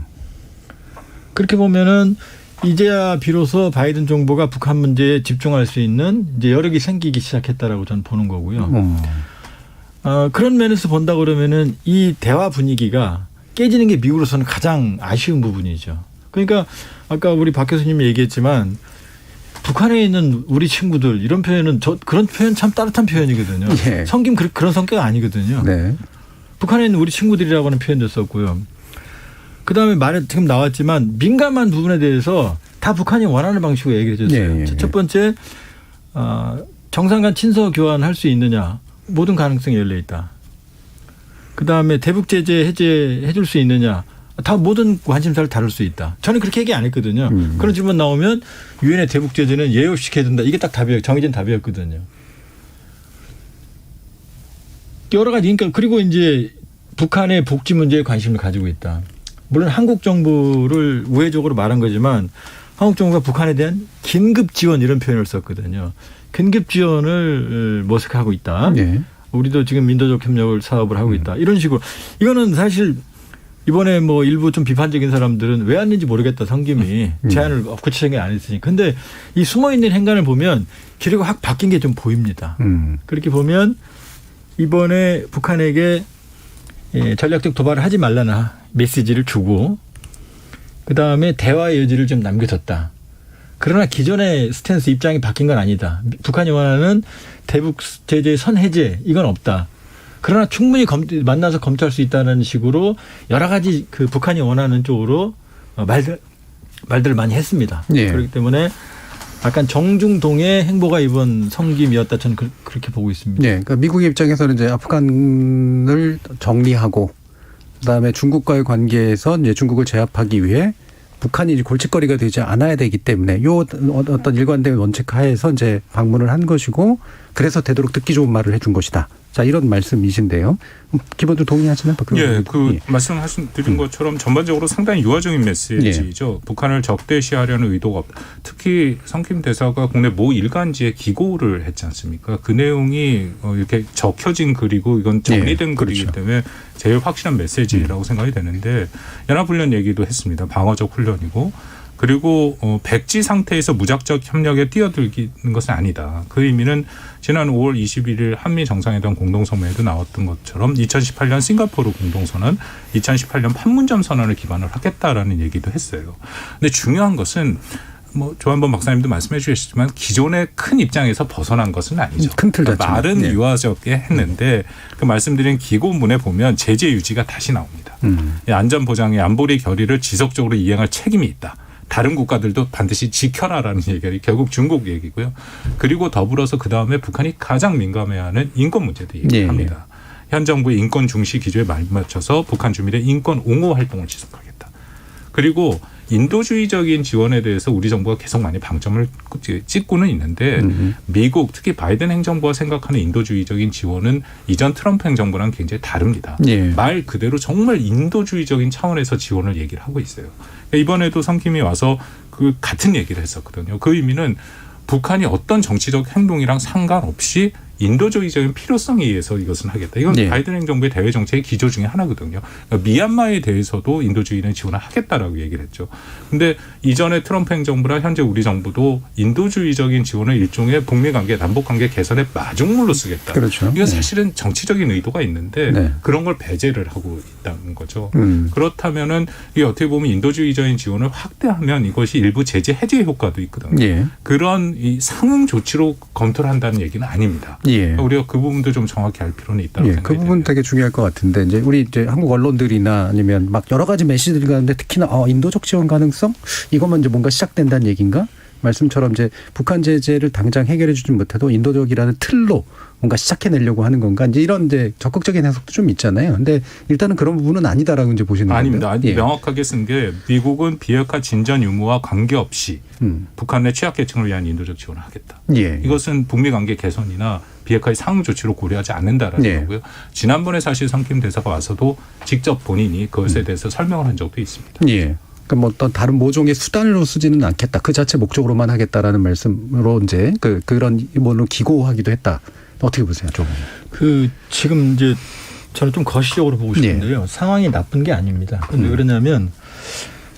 그렇게 보면은 이제야 비로소 바이든 정부가 북한 문제에 집중할 수 있는 이제 여력이 생기기 시작했다라고 저는 보는 거고요. 그런 면에서 본다 그러면은 이 대화 분위기가 깨지는 게 미국으로서는 가장 아쉬운 부분이죠. 그러니까 아까 우리 박 교수님이 얘기했지만 북한에 있는 우리 친구들 이런 표현은 그런 표현 참 따뜻한 표현이거든요. 예. 성김 그런 성격 아니거든요. 네. 북한에 있는 우리 친구들이라고 하는 표현도 썼고요. 그다음에 말에 지금 나왔지만 민감한 부분에 대해서 다 북한이 원하는 방식으로 얘기해 줬어요. 예. 첫 번째 정상 간 친서 교환할 수 있느냐. 모든 가능성이 열려 있다. 그다음에 대북 제재 해제해 줄 수 있느냐. 다 모든 관심사를 다룰 수 있다. 저는 그렇게 얘기 안 했거든요. 그런 질문 나오면 유엔의 대북 제재는 예외 없이 해야 된다. 이게 딱 답이에요. 정해진 답이었거든요. 여러 가지 그러니까 그리고 이제 북한의 복지 문제에 관심을 가지고 있다. 물론 한국 정부를 우회적으로 말한 거지만 한국 정부가 북한에 대한 긴급 지원 이런 표현을 썼거든요. 긴급 지원을 모색하고 있다. 네. 우리도 지금 민도적 협력을 사업을 하고 있다. 이런 식으로. 이거는 사실 이번에 뭐 일부 좀 비판적인 사람들은 왜 왔는지 모르겠다. 성김이 제안을 구체적인 안 했으니. 근데 이 숨어있는 행간을 보면 기류가 확 바뀐 게 좀 보입니다. 그렇게 보면 이번에 북한에게 전략적 도발을 하지 말라는 메시지를 주고 그다음에 대화의 여지를 좀 남겨뒀다. 그러나 기존의 스탠스 입장이 바뀐 건 아니다. 북한이 원하는 대북 제재 선 해제 이건 없다. 그러나 충분히 만나서 검토할 수 있다는 식으로 여러 가지 그 북한이 원하는 쪽으로 말들을 많이 했습니다. 예. 그렇기 때문에 약간 정중동의 행보가 이번 성김이었다 저는 그렇게 보고 있습니다. 네, 그러니까 미국의 입장에서는 이제 아프간을 정리하고 그다음에 중국과의 관계에서 이제 중국을 제압하기 위해 북한이 이제 골칫거리가 되지 않아야 되기 때문에 요 어떤 일관된 원칙 하에서 이제 방문을 한 것이고 그래서 되도록 듣기 좋은 말을 해준 것이다. 자, 이런 말씀이신데요. 기본적으로 동의하시나요? 예, 말씀드린 것처럼 전반적으로 상당히 유화적인 메시지죠. 예. 북한을 적대시하려는 의도가 없다. 특히 성김 대사가 국내 모 일간지에 기고를 했지 않습니까? 그 내용이 이렇게 적혀진 글이고 이건 정리된 예, 글이기 그렇죠. 때문에 제일 확실한 메시지라고 생각이 되는데 연합훈련 얘기도 했습니다. 방어적 훈련이고. 그리고 백지 상태에서 무작정 협력에 뛰어들기는 것은 아니다. 그 의미는 지난 5월 21일 한미 정상회담 공동성명에도 나왔던 것처럼 2018년 싱가포르 공동선언, 2018년 판문점 선언을 기반으로 하겠다라는 얘기도 했어요. 근데 중요한 것은 조한범 박사님도 말씀해 주셨지만 기존의 큰 입장에서 벗어난 것은 아니죠. 큰 틀 자체는. 말은 유화적게 했는데 그 말씀드린 기고문에 보면 제재 유지가 다시 나옵니다. 안전보장의 안보리 결의를 지속적으로 이행할 책임이 있다. 다른 국가들도 반드시 지켜라라는 얘기가 결국 중국 얘기고요. 그리고 더불어서 그다음에 북한이 가장 민감해하는 인권 문제도 얘기합니다. 현 정부의 인권 중시 기조에 맞춰서 북한 주민의 인권 옹호 활동을 지속하겠다. 그리고 인도주의적인 지원에 대해서 우리 정부가 계속 많이 방점을 찍고는 있는데 미국 특히 바이든 행정부가 생각하는 인도주의적인 지원은 이전 트럼프 행정부랑 굉장히 다릅니다. 예. 말 그대로 정말 인도주의적인 차원에서 지원을 얘기를 하고 있어요. 이번에도 성김이 와서 그 같은 얘기를 했었거든요. 그 의미는 북한이 어떤 정치적 행동이랑 상관없이 인도주의적인 필요성에 의해서 이것은 하겠다. 이건 네. 바이든 행정부의 대외 정책의 기조 중에 하나거든요. 그러니까 미얀마에 대해서도 인도주의는 지원을 하겠다라고 얘기를 했죠. 그런데 이전에 트럼프 행정부랑 현재 우리 정부도 인도주의적인 지원을 일종의 북미 관계, 남북 관계 개선의 마중물로 쓰겠다. 그렇죠. 이건 사실은 정치적인 의도가 있는데 네. 그런 걸 배제를 하고 있다는 거죠. 그렇다면은 이게 어떻게 보면 인도주의적인 지원을 확대하면 이것이 일부 제재 해제 효과도 있거든요. 예. 그런 이 상응 조치로 검토를 한다는 얘기는 아닙니다. 예. 우리가 그 부분도 좀 정확히 알 필요는 있다고 생각이 그 부분 됩니다. 되게 중요할 것 같은데 이제 우리 이제 한국 언론들이나 아니면 막 여러 가지 메시지들이 가는데 특히나 인도적 지원 가능성 이것만 이제 뭔가 시작된다는 얘기인가? 말씀처럼 이제 북한 제재를 당장 해결해 주지 못해도 인도적이라는 틀로 뭔가 시작해내려고 하는 건가? 이제 이런 이제 적극적인 해석도 좀 있잖아요. 근데 일단은 그런 부분은 아니다라고 이제 보시는 건가요? 아닙니다. 예. 명확하게 쓴 게 미국은 비핵화 진전 유무와 관계없이 북한 내 취약계층을 위한 인도적 지원을 하겠다. 예. 이것은 북미 관계 개선이나 비핵화의 상응 조치로 고려하지 않는다라는 예. 거고요. 지난번에 사실 성김 대사가 와서도 직접 본인이 그것에 대해서 설명을 한 적도 있습니다. 예. 그러니까 뭐 어떤 다른 모종의 수단으로 쓰지는 않겠다. 그 자체 목적으로만 하겠다라는 말씀으로 이제 그런 뭐로 기고하기도 했다. 어떻게 보세요, 좀? 지금 이제 저는 좀 거시적으로 보고 싶은데요. 예. 상황이 나쁜 게 아닙니다. 근데 왜 그러냐면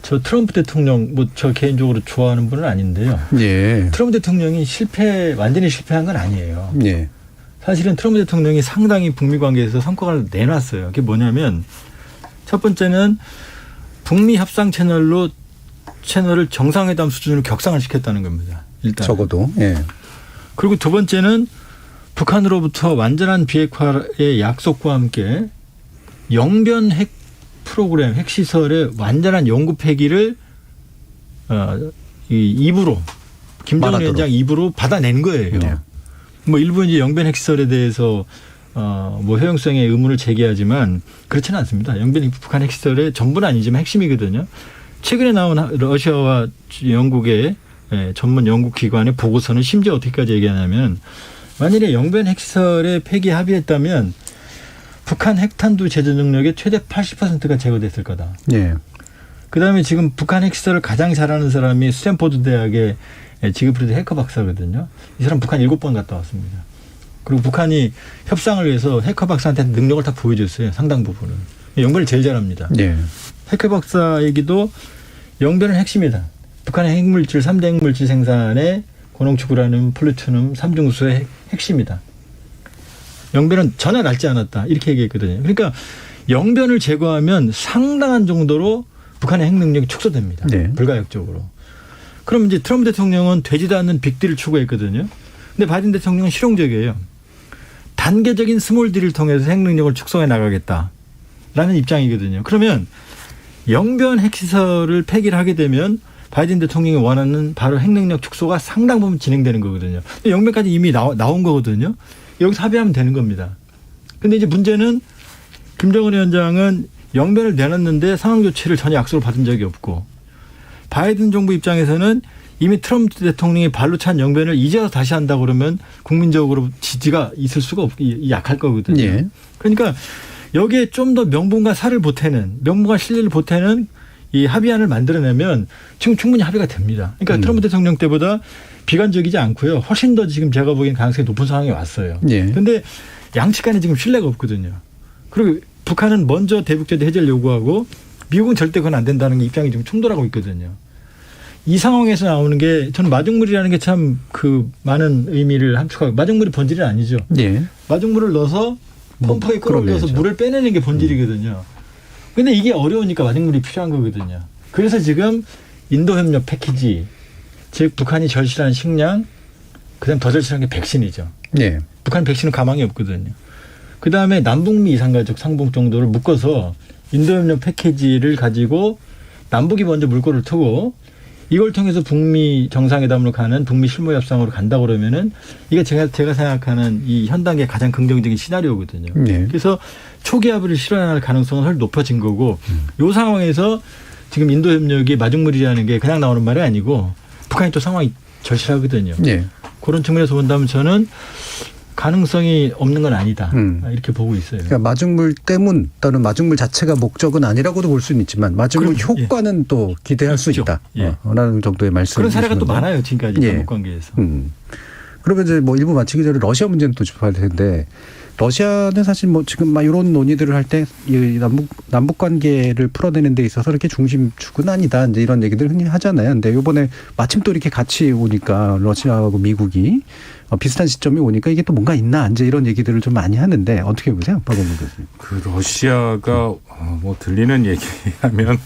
저 트럼프 대통령 저 개인적으로 좋아하는 분은 아닌데요. 예. 트럼프 대통령이 완전히 실패한 건 아니에요. 예. 사실은 트럼프 대통령이 상당히 북미 관계에서 성과를 내놨어요. 그게 뭐냐면 첫 번째는 북미 협상 채널로 채널을 정상회담 수준으로 격상을 시켰다는 겁니다. 일단 적어도. 예. 그리고 두 번째는 북한으로부터 완전한 비핵화의 약속과 함께 영변 핵 프로그램, 핵 시설의 완전한 연구 폐기를 이 입으로 김정은 위원장 입으로 받아낸 거예요. 네. 뭐 일부 이제 영변 핵 시설에 대해서 뭐 효용성의 의문을 제기하지만 그렇지는 않습니다. 영변 북한 핵 시설의 전부는 아니지만 핵심이거든요. 최근에 나온 러시아와 영국의 전문 연구기관의 보고서는 심지어 어떻게까지 얘기하냐면 만일에 영변 핵시설에 폐기 합의했다면 북한 핵탄두 제조 능력의 최대 80%가 제거됐을 거다. 예. 그다음에 지금 북한 핵시설을 가장 잘하는 사람이 스탠포드 대학의 지그프리드 해커 박사거든요. 이 사람 북한 7번 갔다 왔습니다. 그리고 북한이 협상을 위해서 해커 박사한테 능력을 다 보여줬어요. 상당 부분은. 영변을 제일 잘합니다. 예. 해커 박사 얘기도 영변은 핵심이다. 북한의 핵물질 3대 핵물질 생산에 고농축 우라늄, 플루토늄, 삼중수의 핵심이다. 영변은 전혀 낡지 않았다. 이렇게 얘기했거든요. 그러니까 영변을 제거하면 상당한 정도로 북한의 핵 능력이 축소됩니다. 네. 불가역적으로. 그럼 이제 트럼프 대통령은 되지도 않는 빅딜을 추구했거든요. 근데 바이든 대통령은 실용적이에요. 단계적인 스몰 딜을 통해서 핵 능력을 축소해 나가겠다라는 입장이거든요. 그러면 영변 핵시설을 폐기를 하게 되면 바이든 대통령이 원하는 바로 핵 능력 축소가 상당 부분 진행되는 거거든요. 근데 영변까지 이미 나온 거거든요. 여기서 합의하면 되는 겁니다. 근데 이제 문제는 김정은 위원장은 영변을 내놨는데 상황 조치를 전혀 약속을 받은 적이 없고 바이든 정부 입장에서는 이미 트럼프 대통령이 발로 찬 영변을 이제 와서 다시 한다고 그러면 국민적으로 지지가 있을 수가 약할 거거든요. 예. 그러니까 여기에 좀 더 명분과 사를 보태는 명분과 실리를 보태는 이 합의안을 만들어내면 지금 충분히 합의가 됩니다. 그러니까 트럼프 대통령 때보다 비관적이지 않고요. 훨씬 더 지금 제가 보기엔 가능성이 높은 상황이 왔어요. 그런데 예. 양측 간에 지금 신뢰가 없거든요. 그리고 북한은 먼저 대북제도 해제를 요구하고 미국은 절대 그건 안 된다는 입장이 지금 충돌하고 있거든요. 이 상황에서 나오는 게 저는 마중물이라는 게 참 그 많은 의미를 함축하고 마중물이 본질은 아니죠. 예. 마중물을 넣어서 펌프에 끌어올려서 물을 빼내는 게 본질이거든요. 근데 이게 어려우니까 마중물이 필요한 거거든요. 그래서 지금 인도협력 패키지, 즉 북한이 절실한 식량, 그다음 더 절실한 게 백신이죠. 예. 북한 백신은 가망이 없거든요. 그다음에 남북미 이산가족 상봉 정도를 묶어서 인도협력 패키지를 가지고 남북이 먼저 물꼬를 트고 이걸 통해서 북미 정상회담으로 가는 북미 실무협상으로 간다 그러면은 이게 제가 생각하는 이 현 단계 가장 긍정적인 시나리오거든요. 네. 그래서 초기 합의를 실현할 가능성은 훨씬 높아진 거고 이 상황에서 지금 인도협력이 마중물이라는 게 그냥 나오는 말이 아니고 북한이 또 상황이 절실하거든요. 네. 그런 측면에서 본다면 저는 가능성이 없는 건 아니다. 이렇게 보고 있어요. 그러니까 마중물 때문 또는 마중물 자체가 목적은 아니라고도 볼 수는 있지만 마중물 효과는 또 기대할 수 있다. 어느 정도의 말씀을 그런 사례가 또 많아요. 지금까지 남북 관계에서. 그러면 이제 뭐 일부 마치기 전에 러시아 문제는 또 짚어야 될 텐데 러시아는 사실 뭐 지금 막 이런 논의들을 할 때 남북 관계를 풀어내는 데 있어서 이렇게 중심축은 아니다. 이제 이런 얘기들 흔히 하잖아요. 근데 이번에 마침 또 이렇게 같이 오니까 러시아하고 미국이 비슷한 시점이 오니까 이게 또 뭔가 있나 이제 이런 얘기들을 좀 많이 하는데 어떻게 보세요, 박원순 교수님? 그 러시아가 뭐 들리는 얘기하면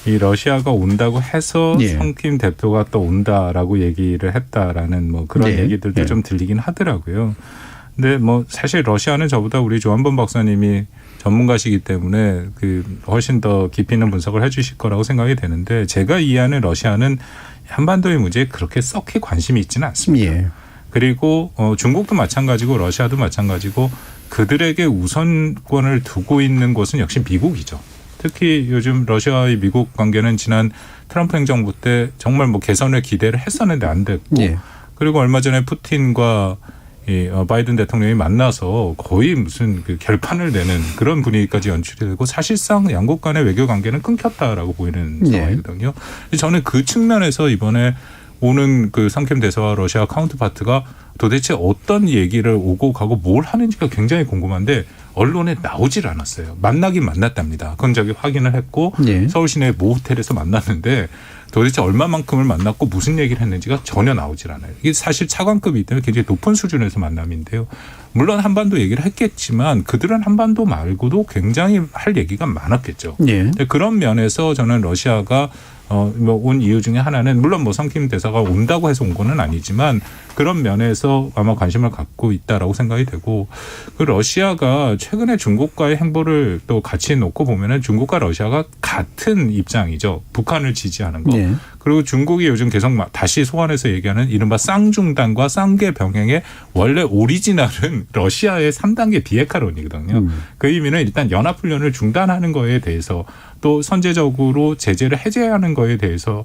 이 러시아가 온다고 해서 성김 대표가 또 온다라고 얘기를 했다라는 뭐 그런 얘기들도 좀 들리긴 하더라고요. 근데 뭐 사실 러시아는 저보다 우리 조한범 박사님이 전문가시기 때문에 그 훨씬 더 깊이 있는 분석을 해주실 거라고 생각이 되는데 제가 이해하는 러시아는 한반도의 문제에 그렇게 썩히 관심이 있지는 않습니다. 그리고 중국도 마찬가지고 러시아도 마찬가지고 그들에게 우선권을 두고 있는 곳은 역시 미국이죠. 특히 요즘 러시아의 미국 관계는 지난 트럼프 행정부 때 정말 뭐 개선을 기대를 했었는데 안 됐고 그리고 얼마 전에 푸틴과 바이든 대통령이 만나서 거의 무슨 그 결판을 내는 그런 분위기까지 연출이 되고 사실상 양국 간의 외교 관계는 끊겼다라고 보이는 상황이거든요. 저는 그 측면에서 이번에 오는 그 상캠 대사와 러시아 카운터파트가 도대체 어떤 얘기를 오고 가고 뭘 하는지가 굉장히 궁금한데 언론에 나오질 않았어요. 만나긴 만났답니다. 그건 저기 확인을 했고 서울 시내 모 호텔에서 만났는데 도대체 얼마만큼을 만났고 무슨 얘기를 했는지가 전혀 나오질 않아요. 이게 사실 차관급이기 때문에 굉장히 높은 수준에서 만남인데요. 물론 한반도 얘기를 했겠지만 그들은 한반도 말고도 굉장히 할 얘기가 많았겠죠. 그런 면에서 저는 러시아가 온 이유 중에 하나는 물론 뭐 성킴 대사가 온다고 해서 온 거는 아니지만 그런 면에서 아마 관심을 갖고 있다라고 생각이 되고 그 러시아가 최근에 중국과의 행보를 또 같이 놓고 보면은 중국과 러시아가 같은 입장이죠. 북한을 지지하는 거. 네. 그리고 중국이 요즘 계속 다시 소환해서 얘기하는 이른바 쌍중단과 쌍계 병행의 원래 오리지널은 러시아의 3단계 비핵화론이거든요. 그 의미는 일단 연합훈련을 중단하는 거에 대해서 또 선제적으로 제재를 해제하는 거에 대해서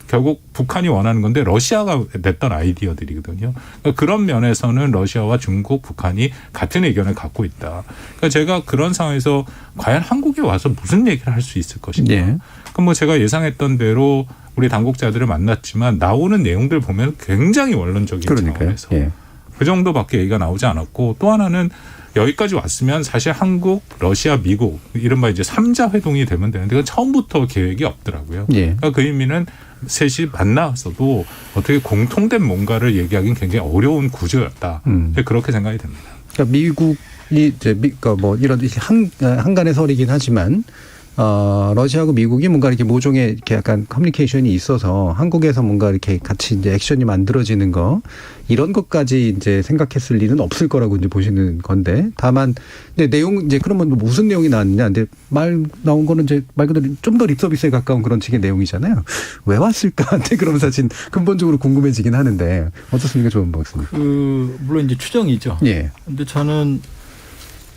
결국 북한이 원하는 건데 러시아가 냈던 아이디어들이거든요. 그러니까 그런 면에서는 러시아와 중국, 북한이 같은 의견을 갖고 있다. 그러니까 제가 그런 상황에서 과연 한국에 와서 무슨 얘기를 할 수 있을 것인가. 네. 그럼 뭐 제가 예상했던 대로 우리 당국자들을 만났지만 나오는 내용들 보면 굉장히 원론적인 차원에서 그 정도밖에 얘기가 나오지 않았고 또 하나는 여기까지 왔으면 사실 한국, 러시아, 미국 이른바 이제 3자 회동이 되면 되는데 그건 처음부터 계획이 없더라고요. 그러니까 그 의미는 셋이 만나서도 어떻게 공통된 뭔가를 얘기하기는 굉장히 어려운 구조였다. 그렇게 생각이 됩니다. 그러니까 미국이 이제 그러니까 뭐 이런 한간의 설이긴 하지만 러시아하고 미국이 뭔가 이렇게 모종의 이렇게 약간 커뮤니케이션이 있어서 한국에서 뭔가 이렇게 같이 이제 액션이 만들어지는 거 이런 것까지 이제 생각했을 일은 없을 거라고 이제 보시는 건데 다만 이제 내용 이제 그러면 무슨 내용이 나왔느냐 근데 말 나온 거는 이제 말 그대로 좀 더 립서비스에 가까운 그런 식의 내용이잖아요. 왜 왔을까? 그럼 사실 근본적으로 궁금해지긴 하는데 어떻습니까, 조은 박사님? 물론 이제 추정이죠. 예. 근데 저는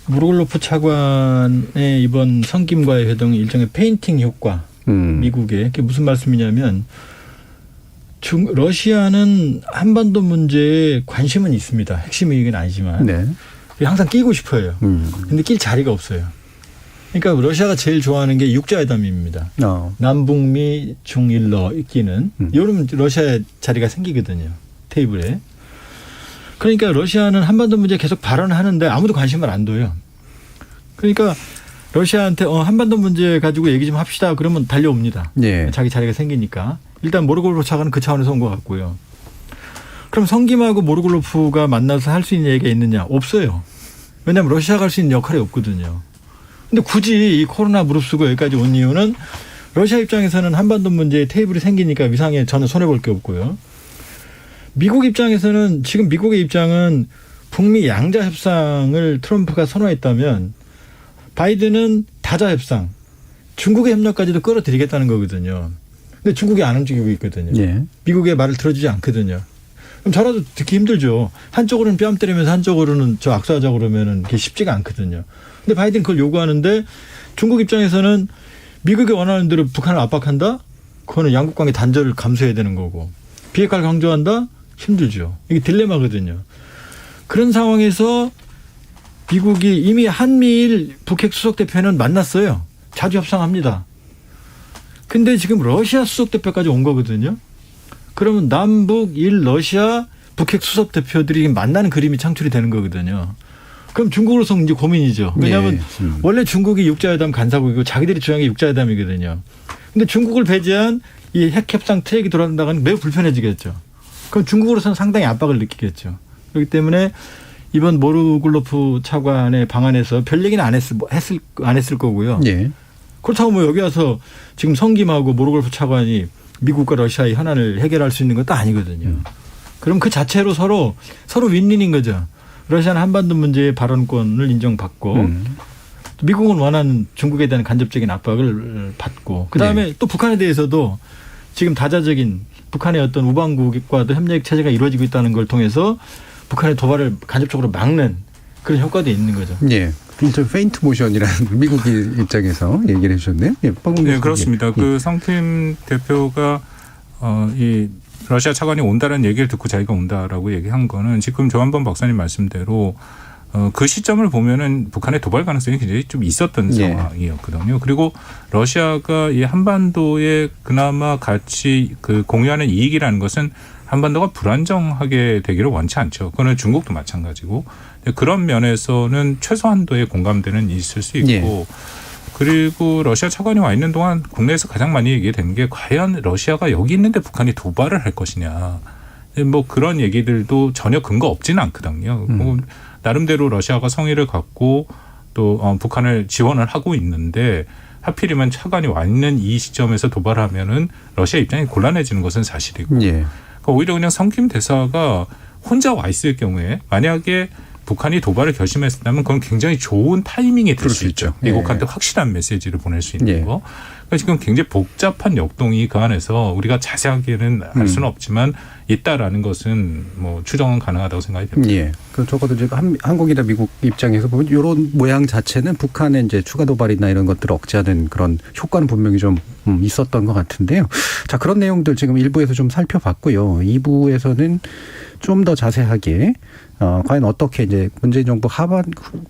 무르골로프 차관의 이번 성김과의 회동이 일종의 페인팅 효과, 미국의. 그게 무슨 말씀이냐면 러시아는 한반도 문제에 관심은 있습니다. 핵심 이익은 아니지만. 네. 항상 끼고 싶어요. 근데 낄 자리가 없어요. 그러니까 러시아가 제일 좋아하는 게 육자회담입니다. 남북미 중일러 끼는. 이러면 러시아의 자리가 생기거든요. 테이블에. 그러니까 러시아는 한반도 문제에 계속 발언하는데 아무도 관심을 안 둬요. 그러니까 러시아한테 한반도 문제 가지고 얘기 좀 합시다. 그러면 달려옵니다. 예. 자기 자리가 생기니까. 일단 모르골로프 차관은 그 차원에서 온 것 같고요. 그럼 성김하고 모르골로프가 만나서 할 수 있는 얘기가 있느냐? 없어요. 왜냐하면 러시아가 할 수 있는 역할이 없거든요. 근데 굳이 이 코로나 무릅쓰고 여기까지 온 이유는 러시아 입장에서는 한반도 문제에 테이블이 생기니까 위상에 저는 손해볼 게 없고요. 미국 입장에서는 지금 미국의 입장은 북미 양자 협상을 트럼프가 선호했다면 바이든은 다자 협상, 중국의 협력까지도 끌어들이겠다는 거거든요. 근데 중국이 안 움직이고 있거든요. 예. 미국의 말을 들어주지 않거든요. 그럼 저라도 듣기 힘들죠. 한쪽으로는 뺨 때리면서 한쪽으로는 저 악수하자 그러면은 그게 쉽지가 않거든요. 근데 바이든은 그걸 요구하는데 중국 입장에서는 미국이 원하는 대로 북한을 압박한다? 그거는 양국 관계 단절을 감수해야 되는 거고 비핵화를 강조한다? 힘들죠. 이게 딜레마거든요. 그런 상황에서 미국이 이미 한미일 북핵 수석대표는 만났어요. 자주 협상합니다. 근데 지금 러시아 수석대표까지 온 거거든요. 그러면 남북, 일, 러시아, 북핵 수석대표들이 만나는 그림이 창출이 되는 거거든요. 그럼 중국으로서 이제 고민이죠. 왜냐하면 원래 중국이 육자회담 간사국이고 자기들이 주장한 게 육자회담이거든요. 근데 중국을 배제한 이 핵협상 트랙이 돌아간다는 매우 불편해지겠죠. 그럼 중국으로서는 상당히 압박을 느끼겠죠. 그렇기 때문에 이번 모르골로프 차관의 방안에서 별 얘기는 안 했을 거고요. 예. 그렇다고 뭐 여기 와서 지금 성김하고 모르골로프 차관이 미국과 러시아의 현안을 해결할 수 있는 것도 아니거든요. 그럼 그 자체로 서로 윈윈인 거죠. 러시아는 한반도 문제의 발언권을 인정받고 미국은 원하는 중국에 대한 간접적인 압박을 받고 그다음에 또 북한에 대해서도 지금 다자적인 북한의 어떤 우방국과도 협력 체제가 이루어지고 있다는 걸 통해서 북한의 도발을 간접적으로 막는 그런 효과도 있는 거죠. 예. 일종 페인트 모션이라는 미국 입장에서 얘기를 해주셨네요. 예, 네, 그렇습니다. 그 성팀 대표가 이 러시아 차관이 온다는 얘기를 듣고 자기가 온다라고 얘기한 거는 지금 조한범 박사님 말씀대로 그 시점을 보면은 북한의 도발 가능성이 굉장히 좀 있었던 상황이었거든요. 그리고 러시아가 이 한반도에 그나마 같이 그 공유하는 이익이라는 것은 한반도가 불안정하게 되기를 원치 않죠. 그거는 중국도 마찬가지고 그런 면에서는 최소한도의 공감대는 있을 수 있고 그리고 러시아 차관이 와 있는 동안 국내에서 가장 많이 얘기되는 게 과연 러시아가 여기 있는데 북한이 도발을 할 것이냐. 뭐 그런 얘기들도 전혀 근거 없지는 않거든요. 나름대로 러시아가 성의를 갖고 또 북한을 지원을 하고 있는데 하필이면 차관이 와 있는 이 시점에서 도발하면은 러시아 입장이 곤란해지는 것은 사실이고 예. 그러니까 오히려 그냥 성김 대사가 혼자 와 있을 경우에 만약에 북한이 도발을 결심했다면 그건 굉장히 좋은 타이밍이 될 수 있죠. 미국한테 확실한 메시지를 보낼 수 있는 거. 그러니까 지금 굉장히 복잡한 역동이 그 안에서 우리가 자세하게는 알 수는 없지만 있다라는 것은 뭐 추정은 가능하다고 생각이 됩니다. 예. 그 적어도 이제 한국이나 미국 입장에서 보면 이런 모양 자체는 북한의 이제 추가 도발이나 이런 것들을 억제하는 그런 효과는 분명히 좀 있었던 것 같은데요. 자, 그런 내용들 지금 1부에서 좀 살펴봤고요. 2부에서는 좀 더 자세하게 과연 어떻게 이제 문재인 정부 하반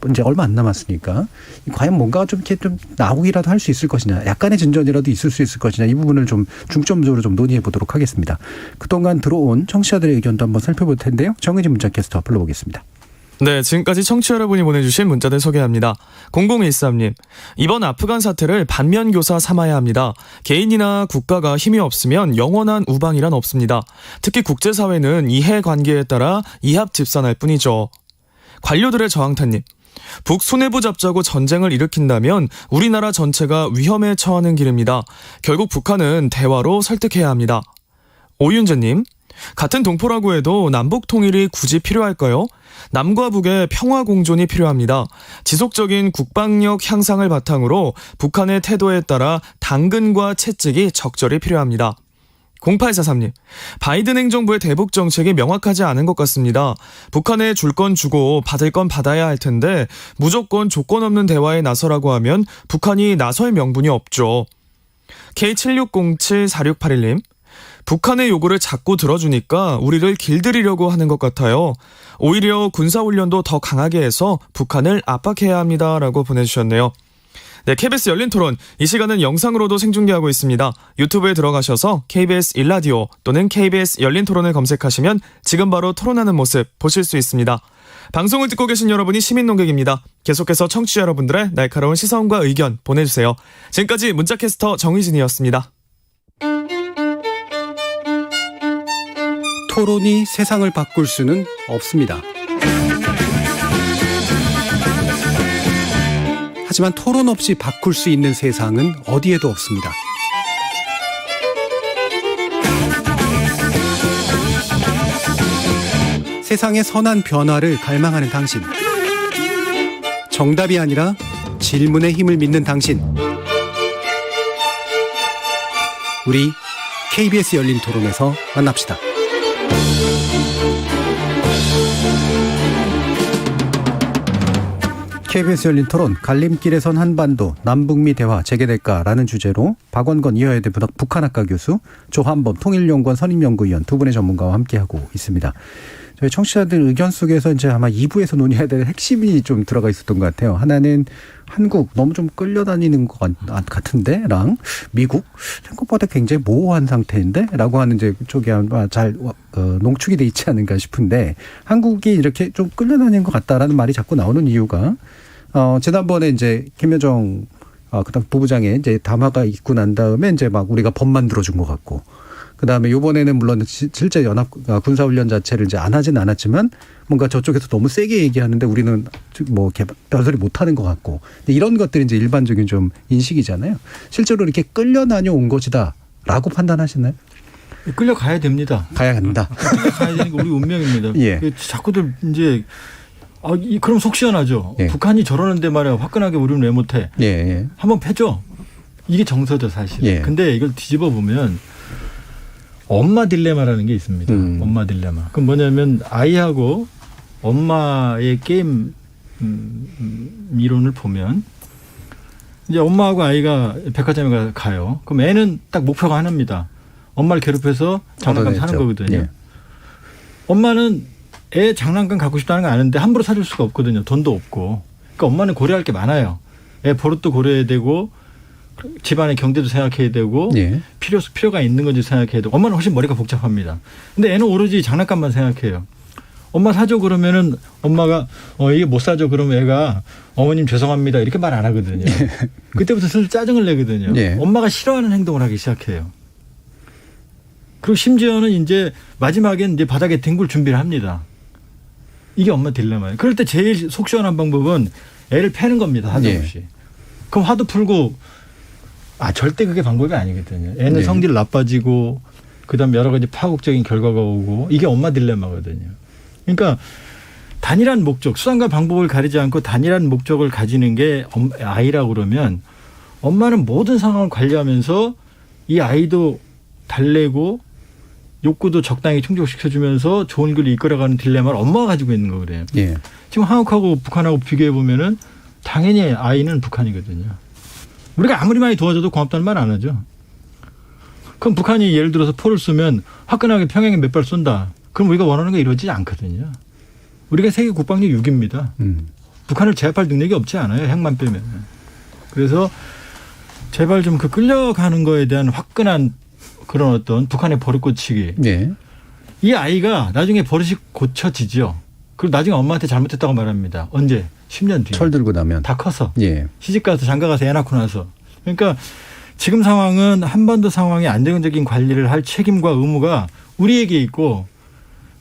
이제 얼마 안 남았으니까 과연 뭔가 좀 이렇게 좀 나오기라도 할 수 있을 것이냐, 약간의 진전이라도 있을 수 있을 것이냐, 이 부분을 좀 중점적으로 좀 논의해 보도록 하겠습니다. 그동안 들어온 청취자들의 의견도 한번 살펴볼 텐데요. 정의진 문자캐스터 불러보겠습니다. 네, 지금까지 청취자 여러분이 보내주신 문자들 소개합니다. 0013님, 이번 아프간 사태를 반면교사 삼아야 합니다. 개인이나 국가가 힘이 없으면 영원한 우방이란 없습니다. 특히 국제사회는 이해관계에 따라 이합집산할 뿐이죠. 관료들의 저항타님, 북 수뇌부 잡자고 전쟁을 일으킨다면 우리나라 전체가 위험에 처하는 길입니다. 결국 북한은 대화로 설득해야 합니다. 오윤재님, 같은 동포라고 해도 남북 통일이 굳이 필요할까요? 남과 북의 평화 공존이 필요합니다. 지속적인 국방력 향상을 바탕으로 북한의 태도에 따라 당근과 채찍이 적절히 필요합니다. 0843님, 바이든 행정부의 대북 정책이 명확하지 않은 것 같습니다. 북한에 줄 건 주고 받을 건 받아야 할 텐데 무조건 조건 없는 대화에 나서라고 하면 북한이 나설 명분이 없죠. K76074681님, 북한의 요구를 자꾸 들어주니까 우리를 길들이려고 하는 것 같아요. 오히려 군사훈련도 더 강하게 해서 북한을 압박해야 합니다라고 보내주셨네요. 네, KBS 열린 토론, 이 시간은 영상으로도 생중계하고 있습니다. 유튜브에 들어가셔서 KBS 1라디오 또는 KBS 열린 토론을 검색하시면 지금 바로 토론하는 모습 보실 수 있습니다. 방송을 듣고 계신 여러분이 시민 논객입니다. 계속해서 청취자 여러분들의 날카로운 시선과 의견 보내주세요. 지금까지 문자캐스터 정의진이었습니다. 토론이 세상을 바꿀 수는 없습니다. 하지만 토론 없이 바꿀 수 있는 세상은 어디에도 없습니다. 세상의 선한 변화를 갈망하는 당신. 정답이 아니라 질문의 힘을 믿는 당신. 우리 KBS 열린 토론에서 만납시다. KBS 열린 토론, 갈림길에선 한반도, 남북미 대화 재개될까라는 주제로 박원건 이화여대 북한학과 교수, 조한범 통일연구원 선임연구위원 두 분의 전문가와 함께하고 있습니다. 저희 청취자들 의견 속에서 이제 아마 2부에서 논의해야 될 핵심이 좀 들어가 있었던 것 같아요. 하나는 한국 너무 좀 끌려다니는 것 같은데랑 미국 생각보다 굉장히 모호한 상태인데 라고 하는 이제 쪽이 아마 잘 농축이 돼 있지 않은가 싶은데 한국이 이렇게 좀 끌려다니는 것 같다라는 말이 자꾸 나오는 이유가 지난번에 이제 김여정 그다음 부부장의 이제 담화가 있고 난 다음에 이제 막 우리가 법 만들어준 것 같고 그다음에 이번에는 물론 실제 연합 군사훈련 자체를 이제 안 하진 않았지만 뭔가 저쪽에서 너무 세게 얘기하는데 우리는 뭐 별소리 못 하는 것 같고 이런 것들이 이제 일반적인 좀 인식이잖아요. 실제로 이렇게 끌려다녀 온 것이다라고 판단하시나요? 끌려가야 됩니다. 가야 한다. 끌려가야 되는 게 우리 운명입니다. 예. 자꾸들 이제 그럼 속 시원하죠. 예. 북한이 저러는데 말이야 화끈하게 우리는 왜 못해? 예. 한번 패죠. 이게 정서죠 사실. 예. 근데 이걸 뒤집어 보면 엄마 딜레마라는 게 있습니다. 엄마 딜레마. 그건 뭐냐면 아이하고 엄마의 게임 이론을 보면 이제 엄마하고 아이가 백화점에 가요. 그럼 애는 딱 목표가 하나입니다. 엄마를 괴롭혀서 장난감 사는 거거든요. 예. 엄마는 애 장난감 갖고 싶다는 거 아는데 함부로 사줄 수가 없거든요. 돈도 없고. 그러니까 엄마는 고려할 게 많아요. 애 버릇도 고려해야 되고 집안의 경제도 생각해야 되고 예. 필요가 있는 건지 생각해야 되고 엄마는 훨씬 머리가 복잡합니다. 근데 애는 오로지 장난감만 생각해요. 엄마 사줘 그러면은 엄마가 이게 못 사줘 그러면 애가 어머님 죄송합니다 이렇게 말 안 하거든요. 예. 그때부터 슬슬 짜증을 내거든요. 예. 엄마가 싫어하는 행동을 하기 시작해요. 그리고 심지어는 이제 마지막엔 이제 바닥에 뒹굴 준비를 합니다. 이게 엄마 딜레마예요. 그럴 때 제일 속 시원한 방법은 애를 패는 겁니다. 하도 없이. 그럼 화도 풀고 절대 그게 방법이 아니거든요. 애는 성질 나빠지고 그다음 여러 가지 파국적인 결과가 오고 이게 엄마 딜레마거든요. 그러니까 단일한 목적, 수단과 방법을 가리지 않고 단일한 목적을 가지는 게 아이라고 그러면 엄마는 모든 상황을 관리하면서 이 아이도 달래고 욕구도 적당히 충족시켜주면서 좋은 길을 이끌어가는 딜레마를 엄마가 가지고 있는 거 그래요. 예. 지금 한국하고 북한하고 비교해 보면은 당연히 아이는 북한이거든요. 우리가 아무리 많이 도와줘도 고맙다는 말 안 하죠. 그럼 북한이 예를 들어서 포를 쏘면 화끈하게 평양에 몇 발 쏜다. 그럼 우리가 원하는 게 이루어지지 않거든요. 우리가 세계 국방력 6위입니다. 북한을 제압할 능력이 없지 않아요. 핵만 빼면. 그래서 제발 좀 그 끌려가는 거에 대한 화끈한 그런 어떤 북한의 버릇 고치기. 네. 이 아이가 나중에 버릇이 고쳐지죠. 그리고 나중에 엄마한테 잘못했다고 말합니다. 언제? 10년 뒤에. 철 들고 나면. 다 커서. 예. 시집가서 장가가서 애 낳고 나서. 그러니까 지금 상황은 한반도 상황의 안정적인 관리를 할 책임과 의무가 우리에게 있고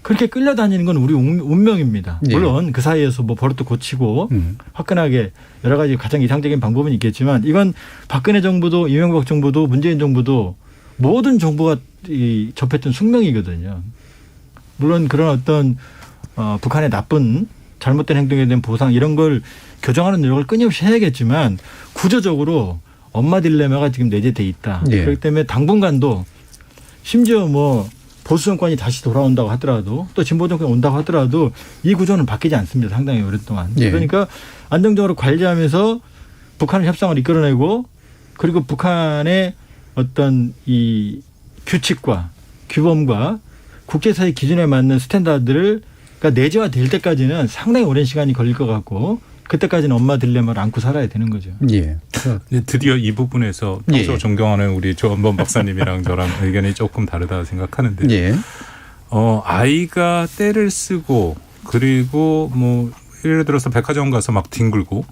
그렇게 끌려다니는 건 우리 운명입니다. 예. 물론 그 사이에서 뭐 버릇도 고치고 화끈하게 여러 가지 가장 이상적인 방법은 있겠지만 이건 박근혜 정부도 이명박 정부도 문재인 정부도 모든 정부가 접했던 숙명이거든요. 물론 그런 어떤 북한의 나쁜 잘못된 행동에 대한 보상 이런 걸 교정하는 노력을 끊임없이 해야겠지만 구조적으로 엄마 딜레마가 지금 내재돼 있다. 예. 그렇기 때문에 당분간도 심지어 뭐 보수 정권이 다시 돌아온다고 하더라도 또 진보 정권이 온다고 하더라도 이 구조는 바뀌지 않습니다. 상당히 오랫동안. 예. 그러니까 안정적으로 관리하면서 북한의 협상을 이끌어내고 그리고 북한의 어떤 이 규칙과 규범과 국제사회 기준에 맞는 스탠다드를 그러니까 내재화될 때까지는 상당히 오랜 시간이 걸릴 것 같고 그때까지는 엄마 딜레마를 안고 살아야 되는 거죠. 예. 드디어 이 부분에서 평소 존경하는 우리 조원범 박사님이랑 저랑 의견이 조금 다르다 생각하는데 예. 아이가 떼를 쓰고 그리고 뭐 예를 들어서 백화점 가서 막 뒹굴고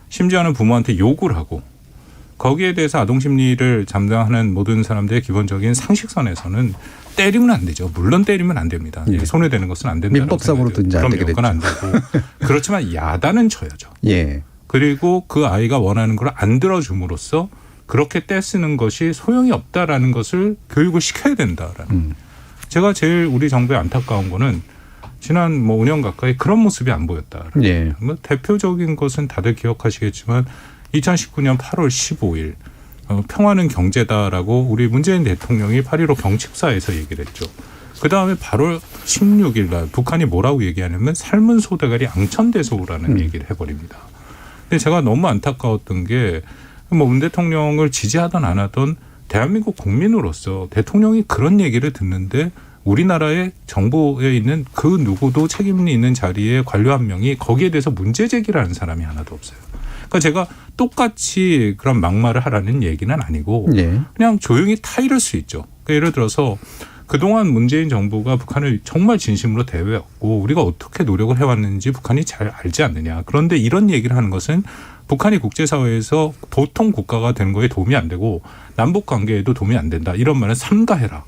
심지어는 부모한테 욕을 하고 거기에 대해서 아동심리를 담당하는 모든 사람들의 기본적인 상식선에서는 때리면 안 되죠. 물론 때리면 안 됩니다. 예. 손에 대는 것은 안 된다는 민법상으로도 이제 안 되게 됐죠. 그건 안 되고 그렇지만 야단은 쳐야죠. 예. 그리고 그 아이가 원하는 걸 안 들어줌으로써 그렇게 떼쓰는 것이 소용이 없다라는 것을 교육을 시켜야 된다라는. 제가 제일 우리 정부에 안타까운 거는 지난 뭐 5년 가까이 그런 모습이 안 보였다. 예. 뭐 대표적인 것은 다들 기억하시겠지만 2019년 8월 15일 평화는 경제다라고 우리 문재인 대통령이 8.15 경칩사에서 얘기를 했죠. 그다음에 8월 16일 날 북한이 뭐라고 얘기하냐면 삶은 소대가리 앙천대소라는 얘기를 해버립니다. 근데 제가 너무 안타까웠던 게 뭐 문 대통령을 지지하던 안 하던 대한민국 국민으로서 대통령이 그런 얘기를 듣는데 우리나라의 정부에 있는 그 누구도 책임이 있는 자리에 관료 한 명이 거기에 대해서 문제 제기를 하는 사람이 하나도 없어요. 그러니까 제가 똑같이 그런 막말을 하라는 얘기는 아니고 예. 그냥 조용히 타이를 수 있죠. 그러니까 예를 들어서 그동안 문재인 정부가 북한을 정말 진심으로 대외했고 우리가 어떻게 노력을 해왔는지 북한이 잘 알지 않느냐. 그런데 이런 얘기를 하는 것은 북한이 국제사회에서 보통 국가가 되는 거에 도움이 안 되고 남북관계에도 도움이 안 된다. 이런 말은 삼가해라.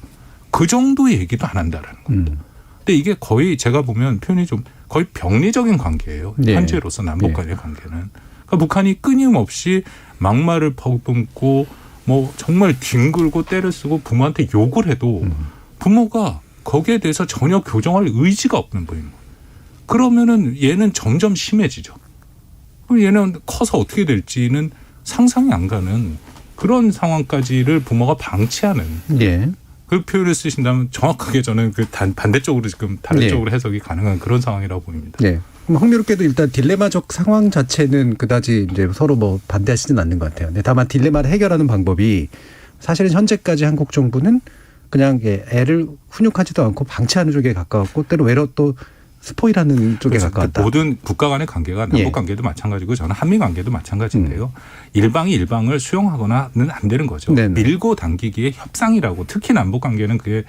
그 정도의 얘기도 안 한다라는 겁니다. 근데 이게 거의 제가 보면 표현이 좀 거의 병리적인 관계예요. 네. 현재로서 남북간의 관계는. 그러니까 북한이 끊임없이 막말을 퍼붓고 뭐 정말 뒹굴고 때를 쓰고 부모한테 욕을 해도 부모가 거기에 대해서 전혀 교정할 의지가 없는 거예요. 그러면은 얘는 점점 심해지죠. 그럼 얘는 커서 어떻게 될지는 상상이 안 가는 그런 상황까지를 부모가 방치하는. 예. 그 표현을 쓰신다면 정확하게 저는 그 반대쪽으로 지금 다른 네. 쪽으로 해석이 가능한 그런 상황이라고 보입니다. 네. 그럼 흥미롭게도 일단 딜레마적 상황 자체는 그다지 이제 서로 뭐 반대하시지는 않는 것 같아요. 근데 다만 딜레마를 해결하는 방법이 사실은 현재까지 한국 정부는 그냥 애를 훈육하지도 않고 방치하는 쪽에 가까웠고 때로 외로 또 스포일하는 쪽에 가까웠다. 모든 국가 간의 관계가 남북 관계도 마찬가지고 저는 한미 관계도 마찬가지인데요. 일방이 일방을 수용하거나는 안 되는 거죠. 네네. 밀고 당기기에 협상이라고 특히 남북 관계는 그게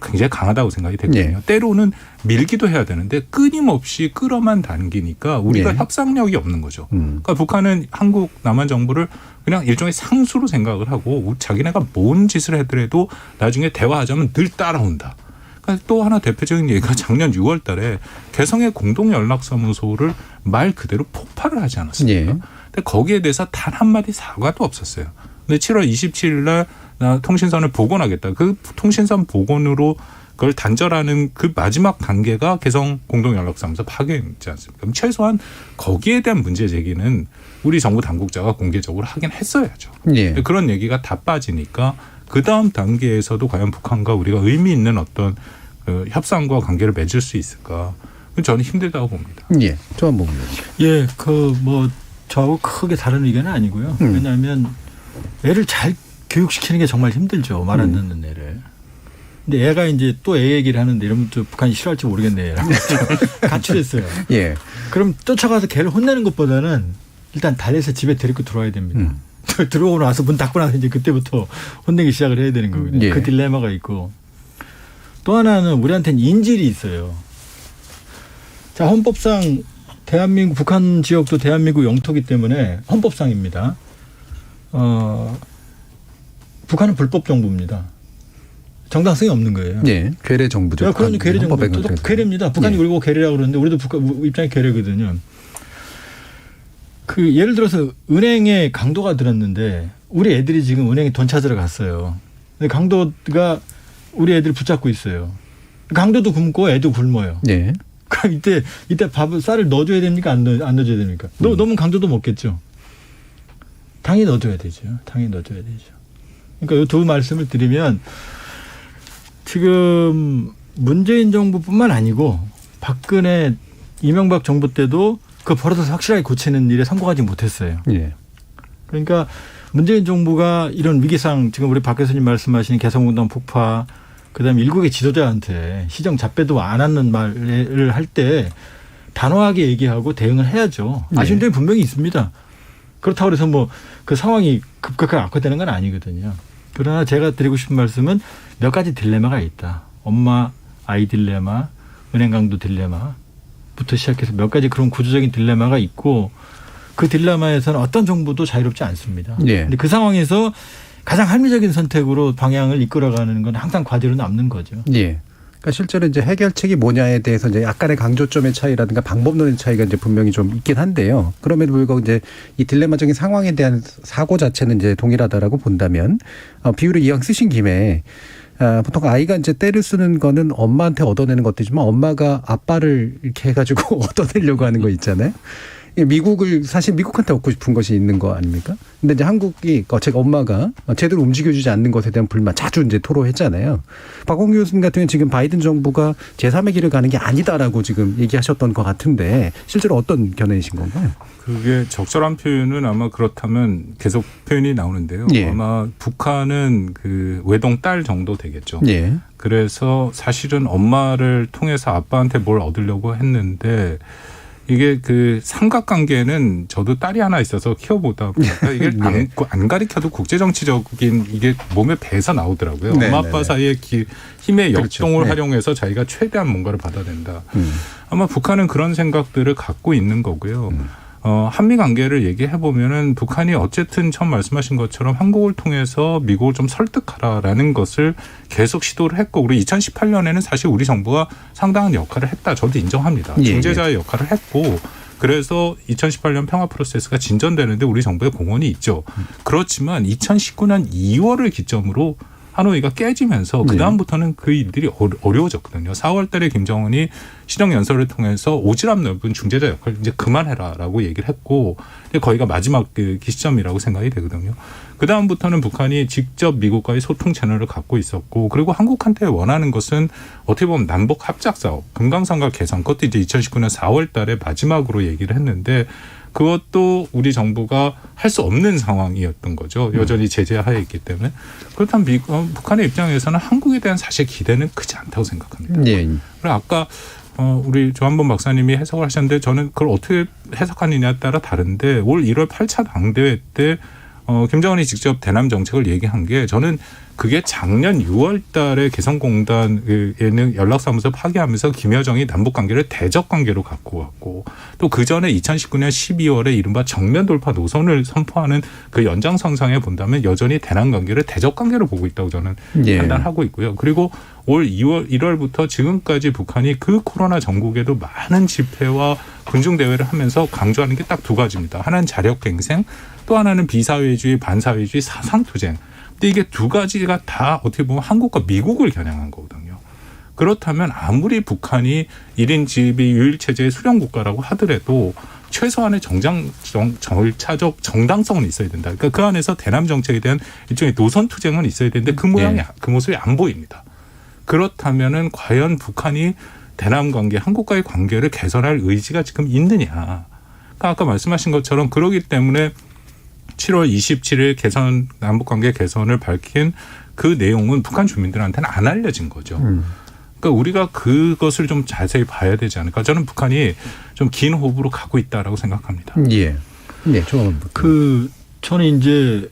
굉장히 강하다고 생각이 되거든요. 때로는 밀기도 해야 되는데 끊임없이 끌어만 당기니까 우리가 협상력이 없는 거죠. 그러니까 북한은 한국 남한 정부를 그냥 일종의 상수로 생각을 하고 자기네가 뭔 짓을 하더라도 나중에 대화하자면 늘 따라온다. 그러니까 또 하나 대표적인 얘기가 작년 6월 달에 개성의 공동연락사무소를 말 그대로 폭발을 하지 않았습니까? 근데 거기에 대해서 단 한마디 사과도 없었어요. 근데 7월 27일 날 나 통신선을 복원하겠다. 그 통신선 복원으로 그걸 단절하는 그 마지막 단계가 개성 공동연락사무소 파견이지 않습니까? 그럼 최소한 거기에 대한 문제 제기는 우리 정부 당국자가 공개적으로 하긴 했어야죠. 예. 그런 얘기가 다 빠지니까 그 다음 단계에서도 과연 북한과 우리가 의미 있는 어떤 협상과 관계를 맺을 수 있을까? 저는 힘들다고 봅니다. 예, 조한봉 예, 저하고 크게 다른 의견은 아니고요. 왜냐하면 애를 잘 교육시키는 게 정말 힘들죠. 말 안 듣는 애를. 근데 애가 이제 또 애 얘기를 하는데 이러면 또 북한이 싫어할지 모르겠네. 가출했어요. 예. 그럼 쫓아가서 걔를 혼내는 것보다는 일단 달래서 집에 데리고 들어와야 됩니다. 들어오고 나서 문 닫고 나서 이제 그때부터 혼내기 시작을 해야 되는 거거든요. 예. 그 딜레마가 있고. 또 하나는 우리한테는 인질이 있어요. 자, 헌법상 대한민국, 북한 지역도 대한민국 영토기 때문에 헌법상입니다. 북한은 불법 정부입니다. 정당성이 없는 거예요. 예, 괴뢰 정부죠. 그런 괴뢰 정부. 괴뢰입니다. 북한이 예. 그리고 괴뢰라고 그러는데 우리도 북한 입장이 괴뢰거든요. 예를 들어서 은행에 강도가 들었는데 우리 애들이 지금 은행에 돈 찾으러 갔어요. 근데 강도가 우리 애들 붙잡고 있어요. 강도도 굶고 애도 굶어요. 예. 그럼 이때 쌀을 넣어줘야 됩니까? 안 넣어줘야 됩니까? 넣으면 강도도 먹겠죠. 당연히 넣어줘야 되죠. 그러니까 이 두 말씀을 드리면 지금 문재인 정부뿐만 아니고 박근혜, 이명박 정부 때도 그 버릇을 확실하게 고치는 일에 성공하지 못했어요. 예. 그러니까 문재인 정부가 이런 위기상 지금 우리 박 교수님 말씀하신 개성공단 폭파 그다음에 일국의 지도자한테 시정 잡배도 안 하는 말을 할 때 단호하게 얘기하고 대응을 해야죠. 아쉬운 점이 분명히 있습니다. 그렇다고 해서 그 상황이 급격하게 악화되는 건 아니거든요. 그러나 제가 드리고 싶은 말씀은 몇 가지 딜레마가 있다. 엄마, 아이 딜레마, 은행 강도 딜레마부터 시작해서 몇 가지 그런 구조적인 딜레마가 있고 그 딜레마에서는 어떤 정부도 자유롭지 않습니다. 예. 근데 그 상황에서 가장 합리적인 선택으로 방향을 이끌어가는 건 항상 과제로 남는 거죠. 예. 그러니까 실제로 이제 해결책이 뭐냐에 대해서 이제 약간의 강조점의 차이라든가 방법론의 차이가 이제 분명히 좀 있긴 한데요. 그럼에도 불구하고 이제 이 딜레마적인 상황에 대한 사고 자체는 이제 동일하다라고 본다면 비유를 이왕 쓰신 김에 보통 아이가 이제 때를 쓰는 거는 엄마한테 얻어내는 것들이지만 엄마가 아빠를 이렇게 해가지고 얻어내려고 하는 거 있잖아요. 미국을 사실 미국한테 얻고 싶은 것이 있는 거 아닙니까? 근데 이제 한국이 제가 엄마가 제대로 움직여주지 않는 것에 대한 불만 자주 이제 토로했잖아요. 박홍규 교수님 같은 경우는 지금 바이든 정부가 제3의 길을 가는 게 아니다라고 지금 얘기하셨던 것 같은데 실제로 어떤 견해이신 건가요? 그게 적절한 표현은 아마 그렇다면 계속 표현이 나오는데요. 예. 아마 북한은 그 외동 딸 정도 되겠죠. 예. 그래서 사실은 엄마를 통해서 아빠한테 뭘 얻으려고 했는데 이게 그 삼각관계는 저도 딸이 하나 있어서 키워보다 보니까 이게 예. 안 가리켜도 국제정치적인 이게 몸에 배서 나오더라고요. 네네네. 엄마 아빠 사이의 힘의 그렇죠. 역동을 네. 활용해서 자기가 최대한 뭔가를 받아낸다. 아마 북한은 그런 생각들을 갖고 있는 거고요. 한미 관계를 얘기해 보면은 북한이 어쨌든 처음 말씀하신 것처럼 한국을 통해서 미국을 좀 설득하라라는 것을 계속 시도를 했고, 그리고 2018년에는 사실 우리 정부가 상당한 역할을 했다. 저도 인정합니다. 예, 중재자의 역할을 했고, 그래서 2018년 평화 프로세스가 진전되는데 우리 정부의 공헌이 있죠. 그렇지만 2019년 2월을 기점으로 하노이가 깨지면서 그다음부터는 그 일들이 어려워졌거든요. 4월 달에 김정은이 시정연설을 통해서 오지랖 넓은 중재자 역할을 이제 그만해라라고 얘기를 했고, 거기가 마지막 그 시점이라고 생각이 되거든요. 그다음부터는 북한이 직접 미국과의 소통 채널을 갖고 있었고, 그리고 한국한테 원하는 것은 어떻게 보면 남북 합작 사업, 금강산과 개성, 그것도 이제 2019년 4월 달에 마지막으로 얘기를 했는데, 그것도 우리 정부가 할 수 없는 상황이었던 거죠. 여전히 제재 하에 있기 때문에. 그렇다면 북한의 입장에서는 한국에 대한 사실 기대는 크지 않다고 생각합니다. 예. 그리고 아까 우리 조한범 박사님이 해석을 하셨는데 저는 그걸 어떻게 해석하느냐에 따라 다른데, 올 1월 8차 당대회 때 김정은이 직접 대남 정책을 얘기한 게 저는 그게 작년 6월 달에 개성공단에는 연락사무소 파기하면서 김여정이 남북관계를 대적관계로 갖고 왔고 또 그전에 2019년 12월에 이른바 정면 돌파 노선을 선포하는 그 연장선상에 본다면 여전히 대남관계를 대적관계로 보고 있다고 저는 판단하고 있고요. 그리고 올 1월부터 지금까지 북한이 그 코로나 전국에도 많은 집회와 군중대회를 하면서 강조하는 게 딱 두 가지입니다. 하나는 자력갱생, 또 하나는 비사회주의, 반사회주의, 사상투쟁. 근데 이게 두 가지가 다 어떻게 보면 한국과 미국을 겨냥한 거거든요. 그렇다면 아무리 북한이 1인 지위 유일체제의 수령국가라고 하더라도 최소한의 절차적 정당성은 있어야 된다. 그러니까 그 안에서 대남 정책에 대한 일종의 노선 투쟁은 있어야 되는데 그 모양이 그 모습이 안 보입니다. 그렇다면은 과연 북한이 대남 관계, 한국과의 관계를 개선할 의지가 지금 있느냐. 그러니까 아까 말씀하신 것처럼 그러기 때문에 7월 27일 남북관계 개선을 밝힌 그 내용은 북한 주민들한테는 안 알려진 거죠. 그러니까 우리가 그것을 좀 자세히 봐야 되지 않을까. 저는 북한이 좀 긴 호흡으로 가고 있다라고 생각합니다. 예. 네, 저는 이제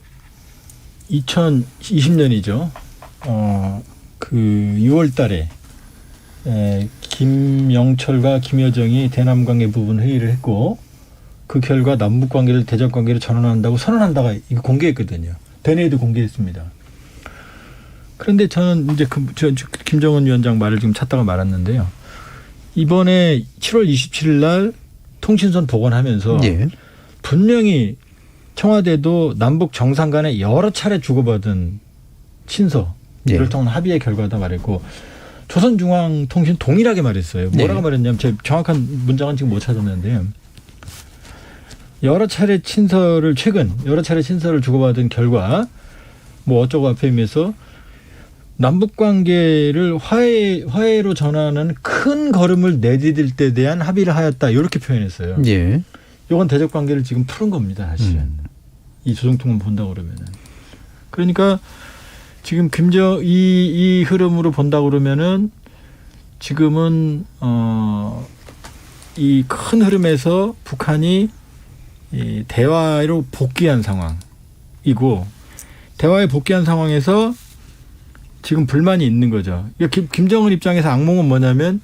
2020년이죠. 그 6월 달에 김영철과 김여정이 대남관계 부분 회의를 했고 그 결과 남북관계를 대적관계로 전환한다고 선언한다가 이거 공개했거든요. 대내에도 공개했습니다. 그런데 저는 이제 김정은 위원장 말을 지금 찾다가 말았는데요. 이번에 7월 27일 날 통신선 복원하면서 분명히 청와대도 남북 정상 간에 여러 차례 주고받은 친서 이를 통한 합의의 결과다 말했고 조선중앙통신 동일하게 말했어요. 뭐라고 말했냐면 제 정확한 문장은 지금 못 찾았는데요. 여러 차례 친서를 주고받은 결과 뭐 어쩌고 앞에 의미에서 남북관계를 화해로 전환하는 큰 걸음을 내디딜 때 대한 합의를 하였다. 이렇게 표현했어요. 이건 대적관계를 지금 푸는 겁니다. 사실은. 이 조정통만 본다고 그러면은. 그러니까 지금 이 흐름으로 본다고 그러면은 지금은 이 큰 흐름에서 북한이 이 대화로 복귀한 상황이고 대화에 복귀한 상황에서 지금 불만이 있는 거죠. 김정은 입장에서 악몽은 뭐냐면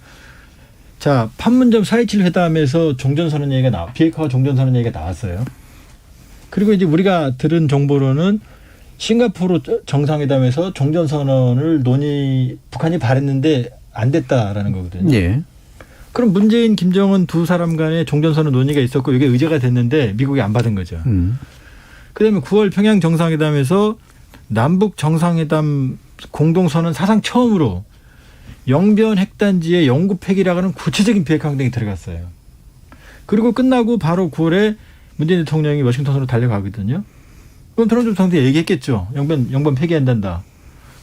자 판문점 4.27 회담에서 종전선언 얘기가 비핵화 종전선언 얘기가 나왔어요. 그리고 이제 우리가 들은 정보로는 싱가포르 정상회담에서 종전선언을 북한이 바랬는데 안 됐다라는 거거든요. 그럼 문재인, 김정은 두 사람 간에 종전선언 논의가 있었고 이게 의제가 됐는데 미국이 안 받은 거죠. 그다음에 9월 평양 정상회담에서 남북 정상회담 공동선언 사상 처음으로 영변 핵단지의 영구 폐기라고 하는 구체적인 비핵화 행동이 들어갔어요. 그리고 끝나고 바로 9월에 문재인 대통령이 워싱턴으로 달려가거든요. 그럼 트럼프 대통령도 얘기했겠죠. 영변 폐기한단다.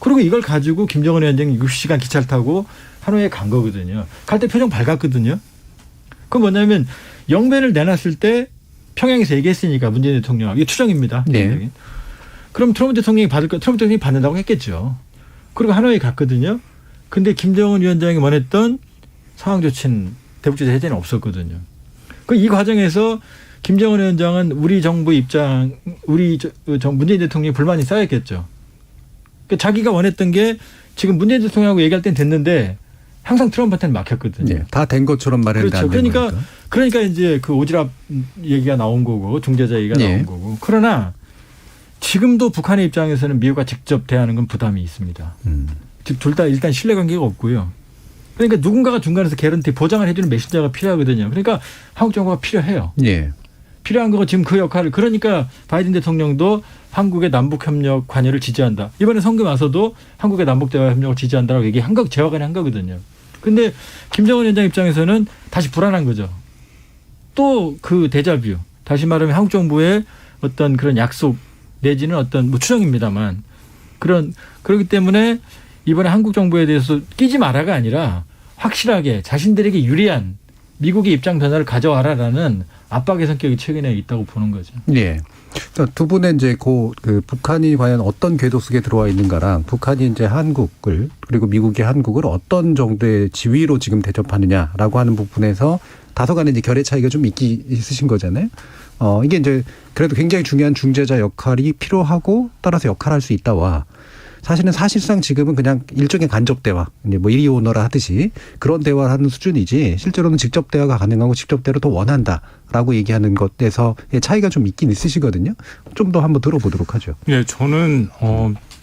그리고 이걸 가지고 김정은 위원장이 60시간 기차를 타고 하노이에 간 거거든요. 갈 때 표정 밝았거든요. 그건 뭐냐면 영변을 내놨을 때 평양에서 얘기했으니까 문재인 대통령. 이게 추정입니다. 그럼 트럼프 대통령이 트럼프 대통령이 받는다고 했겠죠. 그리고 하노이에 갔거든요. 근데 김정은 위원장이 원했던 상황 조치는 대북제재 해제는 없었거든요. 이 과정에서 김정은 위원장은 우리 정부 입장, 문재인 대통령이 불만이 쌓였겠죠. 그러니까 자기가 원했던 게 지금 문재인 대통령하고 얘기할 땐 됐는데 항상 트럼프한테는 막혔거든요. 다 된 것처럼 말했는데 안 된 거니까. 그러니까 이제 그 오지랖 얘기가 나온 거고 중재자 얘기가 나온 거고. 그러나 지금도 북한의 입장에서는 미국과 직접 대하는 건 부담이 있습니다. 즉 둘 다 일단 신뢰관계가 없고요. 그러니까 누군가가 중간에서 개런티 보장을 해주는 메신저가 필요하거든요. 그러니까 한국 정부가 필요해요. 필요한 거가 지금 그 역할을. 그러니까 바이든 대통령도 한국의 남북협력 관여를 지지한다. 이번에 선거 와서도 한국의 남북대화협력을 지지한다라고 제화간에 한 거거든요. 근데 김정은 위원장 입장에서는 다시 불안한 거죠. 또 그 데자뷰. 다시 말하면 한국 정부의 어떤 그런 약속 내지는 어떤 추정입니다만 그렇기 때문에 이번에 한국 정부에 대해서 끼지 마라가 아니라 확실하게 자신들에게 유리한 미국의 입장 변화를 가져와라라는 압박의 성격이 최근에 있다고 보는 거죠. 두 분의 이제 그 북한이 과연 어떤 궤도 속에 들어와 있는가랑 북한이 이제 한국을 그리고 미국이 한국을 어떤 정도의 지위로 지금 대접하느냐라고 하는 부분에서 다소간의 이제 결의 차이가 좀 있으신 거잖아요. 이게 이제 그래도 굉장히 중요한 중재자 역할이 필요하고 따라서 역할할 수 있다와 사실은 사실상 지금은 그냥 일종의 간접 대화, 이제 뭐 이리 오너라 하듯이 그런 대화를 하는 수준이지 실제로는 직접 대화가 가능하고 직접 대화를 더 원한다라고 얘기하는 것에서의 차이가 좀 있긴 있으시거든요. 좀 더 한번 들어보도록 하죠. 예, 저는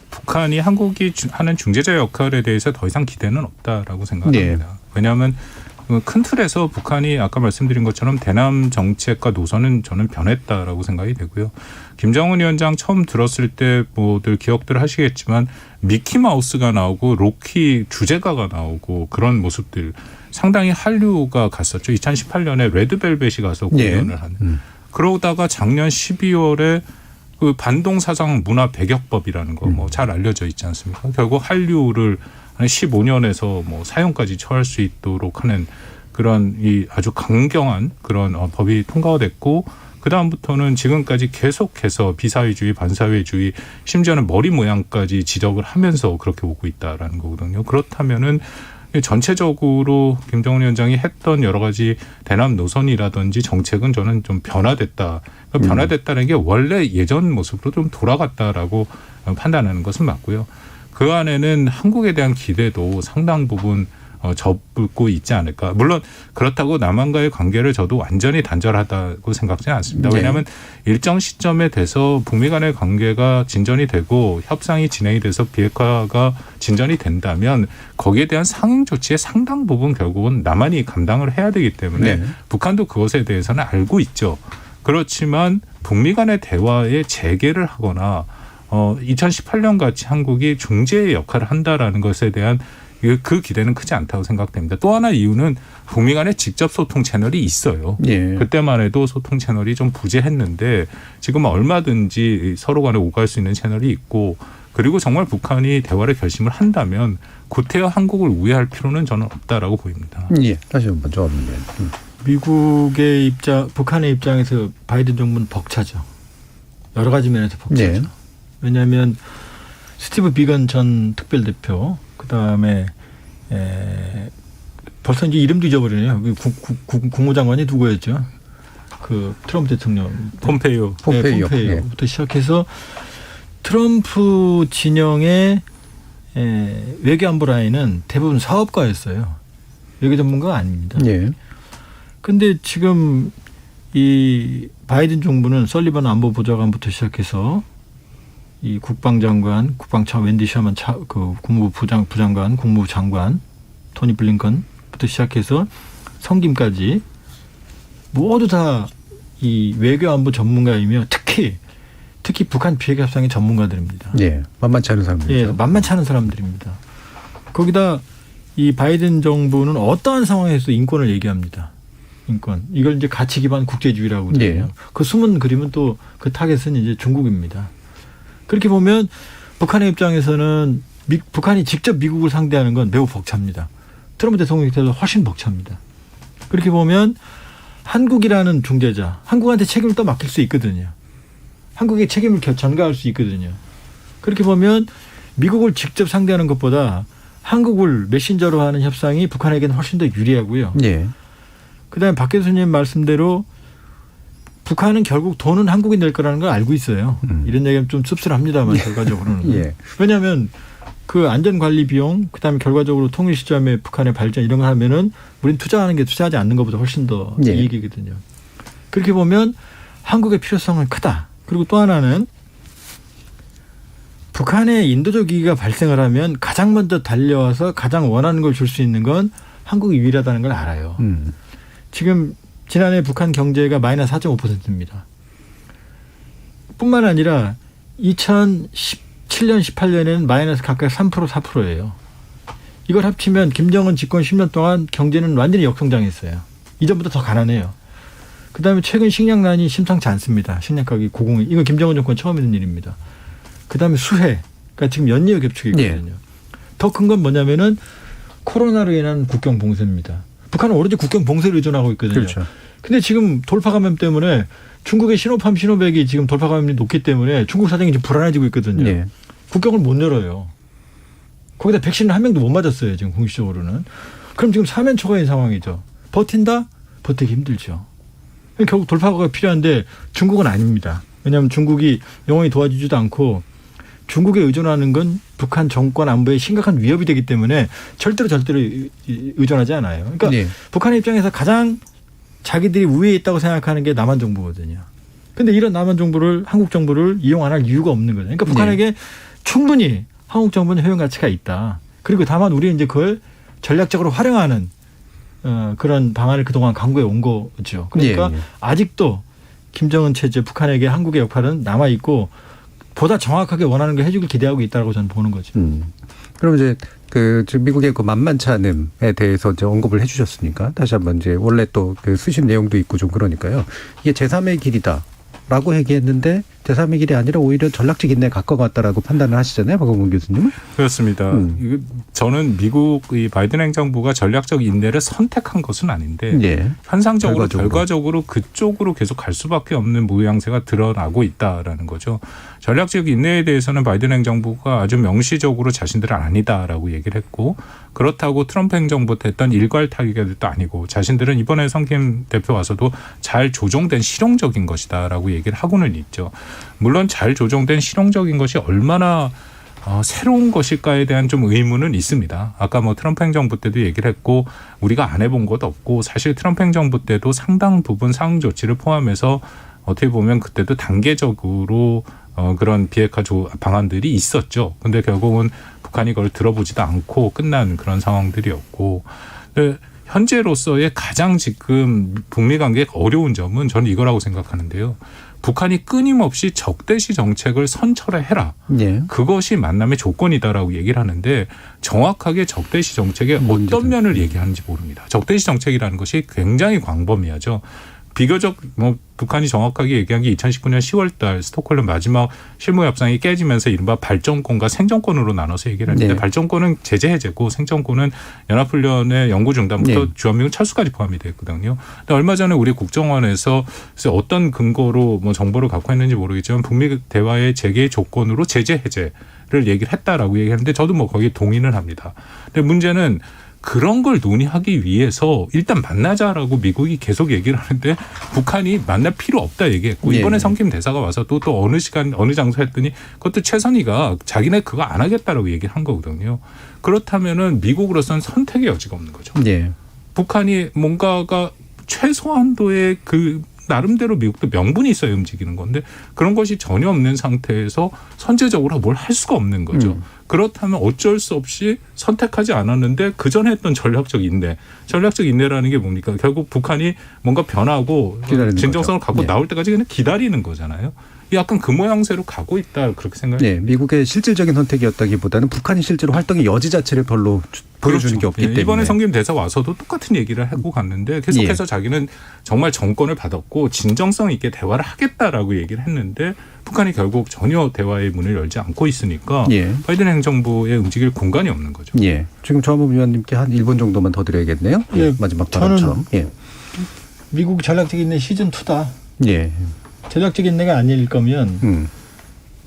북한이 한국이 하는 중재자 역할에 대해서 더 이상 기대는 없다라고 생각합니다. 왜냐하면 큰 틀에서 북한이 아까 말씀드린 것처럼 대남 정책과 노선은 저는 변했다라고 생각이 되고요. 김정은 위원장 처음 들었을 때 뭐들 기억들 하시겠지만 미키마우스가 나오고 로키 주제가가 나오고 그런 모습들 상당히 한류가 갔었죠. 2018년에 레드벨벳이 가서 공연을 하는. 그러다가 작년 12월에 그 반동사상 문화 배격법이라는 거 뭐 잘 알려져 있지 않습니까? 결국 한류를 한 15년에서 뭐 사형까지 처할 수 있도록 하는 그런 이 아주 강경한 그런 법이 통과가 됐고 그 다음부터는 지금까지 계속해서 비사회주의, 반사회주의, 심지어는 머리 모양까지 지적을 하면서 그렇게 오고 있다라는 거거든요. 그렇다면은 전체적으로 김정은 위원장이 했던 여러 가지 대남 노선이라든지 정책은 저는 좀 변화됐다. 변화됐다는 게 원래 예전 모습으로 좀 돌아갔다라고 판단하는 것은 맞고요. 그 안에는 한국에 대한 기대도 상당 부분 접고 있지 않을까. 물론 그렇다고 남한과의 관계를 저도 완전히 단절하다고 생각하지는 않습니다. 왜냐하면 일정 시점에 돼서 북미 간의 관계가 진전이 되고 협상이 진행이 돼서 비핵화가 진전이 된다면 거기에 대한 상응 조치의 상당 부분 결국은 남한이 감당을 해야 되기 때문에 북한도 그것에 대해서는 알고 있죠. 그렇지만 북미 간의 대화에 재개를 하거나 2018년 같이 한국이 중재의 역할을 한다라는 것에 대한 그 기대는 크지 않다고 생각됩니다. 또 하나 이유는 북미 간에 직접 소통 채널이 있어요. 그때만 해도 소통 채널이 좀 부재했는데 지금은 얼마든지 서로 간에 오갈 수 있는 채널이 있고 그리고 정말 북한이 대화를 결심을 한다면 구태여 한국을 우회할 필요는 저는 없다라고 보입니다. 다시 한번 조합입니다. 미국의 입장, 북한의 입장에서 바이든 정부는 벅차죠. 여러 가지 면에서 벅차죠. 왜냐하면 스티브 비건 전 특별대표 그다음에 벌써 이제 이름도 잊어버리네요. 국무장관이 누구였죠? 그 트럼프 대통령. 폼페이오부터 시작해서 트럼프 진영의 외교안보 라인은 대부분 사업가였어요. 외교 전문가가 아닙니다. 근데 지금 이 바이든 정부는 설리번 안보보좌관부터 시작해서 이 국방장관, 국방차 웬디 셔먼 그 국무부 부장관, 국무부 장관 토니 블링컨부터 시작해서 성김까지 모두 다 이 외교안보 전문가이며 특히 북한 비핵화 협상의 전문가들입니다. 만만치 않은 사람들이죠. 만만치 않은 사람들입니다. 거기다 이 바이든 정부는 어떠한 상황에서 인권을 얘기합니다. 인권. 이걸 이제 가치 기반 국제주의라고 그러거든요. 그 숨은 그림은 또 그 타겟은 이제 중국입니다. 그렇게 보면 북한의 입장에서는 북한이 직접 미국을 상대하는 건 매우 벅찹니다. 트럼프 대통령에 대해서 훨씬 벅찹니다. 그렇게 보면 한국이라는 중재자, 한국한테 책임을 또 맡길 수 있거든요. 한국의 책임을 전가할 수 있거든요. 그렇게 보면 미국을 직접 상대하는 것보다 한국을 메신저로 하는 협상이 북한에게는 훨씬 더 유리하고요. 그다음에 박 교수님 말씀대로 북한은 결국 돈은 한국이 낼 거라는 걸 알고 있어요. 이런 얘기는 좀 씁쓸합니다만 결과적으로는. 왜냐하면 그 안전관리 비용, 그다음에 결과적으로 통일 시점에 북한의 발전 이런 거 하면은 우린 투자하는 게 투자하지 않는 것보다 훨씬 더 이익이거든요. 그렇게 보면 한국의 필요성은 크다. 그리고 또 하나는 북한의 인도적 위기가 발생을 하면 가장 먼저 달려와서 가장 원하는 걸 줄 수 있는 건 한국이 유일하다는 걸 알아요. 지금 지난해 북한 경제가 마이너스 4.5%입니다. 뿐만 아니라 2017년, 18년에는 마이너스 각각 3%, 4%예요. 이걸 합치면 김정은 집권 10년 동안 경제는 완전히 역성장했어요. 이전보다 더 가난해요. 그다음에 최근 식량난이 심상치 않습니다. 식량 가격이 고공이. 이건 김정은 정권 처음 있는 일입니다. 그다음에 수해가 지금 연이어 겹치고 있거든요. 더 큰 건 뭐냐면은 코로나로 인한 국경 봉쇄입니다. 북한은 오로지 국경 봉쇄를 의존하고 있거든요. 근데 지금 돌파 감염 때문에 중국의 시노팜, 시노백이 지금 돌파 감염이 높기 때문에 중국 사정이 지금 불안해지고 있거든요. 국경을 못 열어요. 거기다 백신을 한 명도 못 맞았어요. 지금 공식적으로는. 그럼 지금 사면초가인 상황이죠. 버틴다? 버티기 힘들죠. 결국 돌파가 필요한데 중국은 아닙니다. 왜냐하면 중국이 영원히 도와주지도 않고 중국에 의존하는 건 북한 정권 안보에 심각한 위협이 되기 때문에 절대로 의존하지 않아요. 그러니까 네. 북한의 입장에서 가장 자기들이 우위에 있다고 생각하는 게 남한 정부거든요. 근데 이런 남한 정부를 한국 정부를 이용 안 할 이유가 없는 거죠. 그러니까 북한에게 충분히 한국 정부는 효용 가치가 있다. 그리고 다만 우리는 이제 그걸 전략적으로 활용하는 그런 방안을 그동안 강구해 온 거죠. 그러니까 아직도 김정은 체제 북한에게 한국의 역할은 남아 있고 보다 정확하게 원하는 걸 해주길 기대하고 있다고 저는 보는 거죠. 그럼 이제 지금 미국의 그 만만치 않음에 대해서 이제 언급을 해주셨으니까 다시 한번 이제 원래 또 그 쓰신 내용도 있고 좀 그러니까요. 이게 제3의 길이다라고 얘기했는데 제3의 길이 아니라 오히려 전략적 인내에 가까웠다라고 판단을 하시잖아요, 박원권 교수님은. 그렇습니다. 저는 미국의 바이든 행정부가 전략적 인내를 선택한 것은 아닌데 현상적으로 결과적으로 그쪽으로 계속 갈 수밖에 없는 모양새가 드러나고 있다라는 거죠. 전략적 인내에 대해서는 바이든 행정부가 아주 명시적으로 자신들은 아니다라고 얘기를 했고 그렇다고 트럼프 행정부 때 했던 일괄 타격도 아니고 자신들은 이번에 성김 대표 와서도 잘 조정된 실용적인 것이다라고 얘기를 하고는 있죠. 물론 잘 조정된 실용적인 것이 얼마나 새로운 것일까에 대한 좀 의문은 있습니다. 아까 뭐 트럼프 행정부 때도 얘기를 했고 우리가 안 해본 것 없고 사실 트럼프 행정부 때도 상당 부분 상응 조치를 포함해서 어떻게 보면 그때도 단계적으로 그런 비핵화 방안들이 있었죠. 근데 결국은 북한이 그걸 들어보지도 않고 끝난 그런 상황들이었고 현재로서의 가장 지금 북미 관계의 어려운 점은 저는 이거라고 생각하는데요. 북한이 끊임없이 적대시 정책을 선철해라. 그것이 만남의 조건이다라고 얘기를 하는데 정확하게 적대시 정책의 어떤 면을 얘기하는지 모릅니다. 적대시 정책이라는 것이 굉장히 광범위하죠. 비교적 북한이 정확하게 얘기한 게 2019년 10월 달 스톡홀름 마지막 실무 협상이 깨지면서 이른바 발전권과 생존권으로 나눠서 얘기를 했는데 발전권은 제재 해제고 생존권은 연합훈련의 영구 중단부터 주한미군 철수까지 포함이 됐거든요. 근데 얼마 전에 우리 국정원에서 어떤 근거로 정보를 갖고 있는지 모르겠지만 북미 대화의 재개 조건으로 제재 해제를 얘기를 했다라고 얘기하는데 저도 거기에 동의는 합니다. 근데 문제는 그런 걸 논의하기 위해서 일단 만나자라고 미국이 계속 얘기를 하는데 북한이 만날 필요 없다 얘기했고 이번에 성김 대사가 와서 또 어느 시간 어느 장소 했더니 그것도 최선희가 자기네 그거 안 하겠다라고 얘기를 한 거거든요. 그렇다면은 미국으로서는 선택의 여지가 없는 거죠. 북한이 뭔가가 최소한도의 그 나름대로 미국도 명분이 있어야 움직이는 건데 그런 것이 전혀 없는 상태에서 선제적으로 뭘 할 수가 없는 거죠. 그렇다면 어쩔 수 없이 선택하지 않았는데 그전에 했던 전략적 인내라는 게 뭡니까? 결국 북한이 뭔가 변하고 진정성을 갖고 나올 때까지 그냥 기다리는 거잖아요. 약간 그 모양새로 가고 있다 그렇게 생각해요. 미국의 실질적인 선택이었다기보다는 북한이 실제로 활동의 여지 자체를 별로 보여주는 게 없기 때문에. 이번에 성김 대사 와서도 똑같은 얘기를 하고 갔는데 계속해서 자기는 정말 정권을 받았고 진정성 있게 대화를 하겠다라고 얘기를 했는데 북한이 결국 전혀 대화의 문을 열지 않고 있으니까 바이든 행정부에 움직일 공간이 없는 거죠. 지금 조한범 위원님께 한 1분 정도만 더 드려야겠네요. 마지막 발언처럼. 미국 전략적 인내 시즌2다. 전략적 인내가 아닐 거면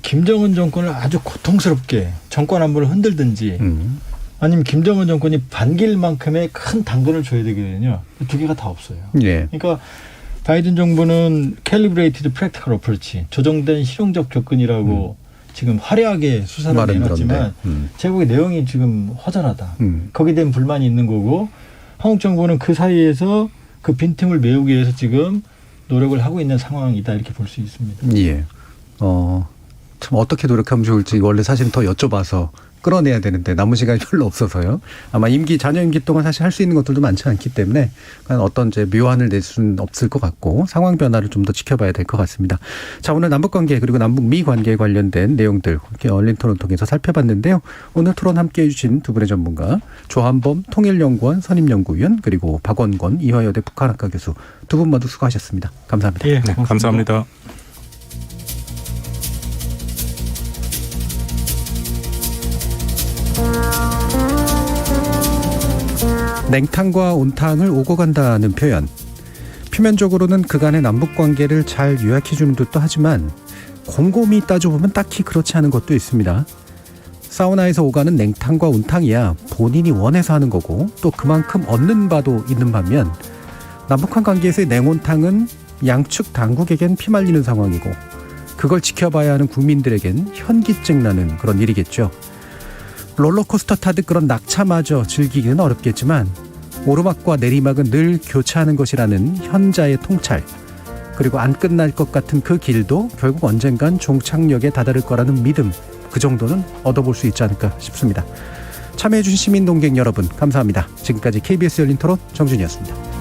김정은 정권을 아주 고통스럽게 정권 안보를 흔들든지 아니면 김정은 정권이 반길 만큼의 큰 당근을 줘야 되거든요. 두 개가 다 없어요. 그러니까 바이든 정부는 캘리브레이티드 프랙티컬 어프로치 조정된 실용적 접근이라고 지금 화려하게 수사를 내놨지만 제국의 내용이 지금 허전하다. 거기에 대한 불만이 있는 거고 한국 정부는 그 사이에서 그 빈틈을 메우기 위해서 지금 노력을 하고 있는 상황이다 이렇게 볼 수 있습니다. 참 어떻게 노력하면 좋을지 원래 사실 더 여쭤봐서 끌어내야 되는데 남은 시간이 별로 없어서요. 아마 자녀 임기 동안 사실 할 수 있는 것들도 많지 않기 때문에 어떤 묘안을 낼 수는 없을 것 같고 상황 변화를 좀 더 지켜봐야 될 것 같습니다. 자, 오늘 남북관계 그리고 남북미 관계에 관련된 내용들 이렇게 열린 토론 통해서 살펴봤는데요. 오늘 토론 함께해 주신 두 분의 전문가 조한범 통일연구원 선임연구위원 그리고 박원권 이화여대 북한학과 교수 두 분 모두 수고하셨습니다. 감사합니다. 감사합니다. 냉탕과 온탕을 오고 간다는 표현. 표면적으로는 그간의 남북관계를 잘 요약해주는 듯도 하지만 곰곰이 따져보면 딱히 그렇지 않은 것도 있습니다. 사우나에서 오가는 냉탕과 온탕이야 본인이 원해서 하는 거고 또 그만큼 얻는 바도 있는 반면 남북한 관계에서의 냉온탕은 양측 당국에겐 피말리는 상황이고 그걸 지켜봐야 하는 국민들에겐 현기증 나는 그런 일이겠죠. 롤러코스터 타듯 그런 낙차마저 즐기기는 어렵겠지만 오르막과 내리막은 늘 교차하는 것이라는 현자의 통찰, 그리고 안 끝날 것 같은 그 길도 결국 언젠간 종착역에 다다를 거라는 믿음, 그 정도는 얻어볼 수 있지 않을까 싶습니다. 참여해주신 시민동객 여러분 감사합니다. 지금까지 KBS 열린 토론 정준이었습니다.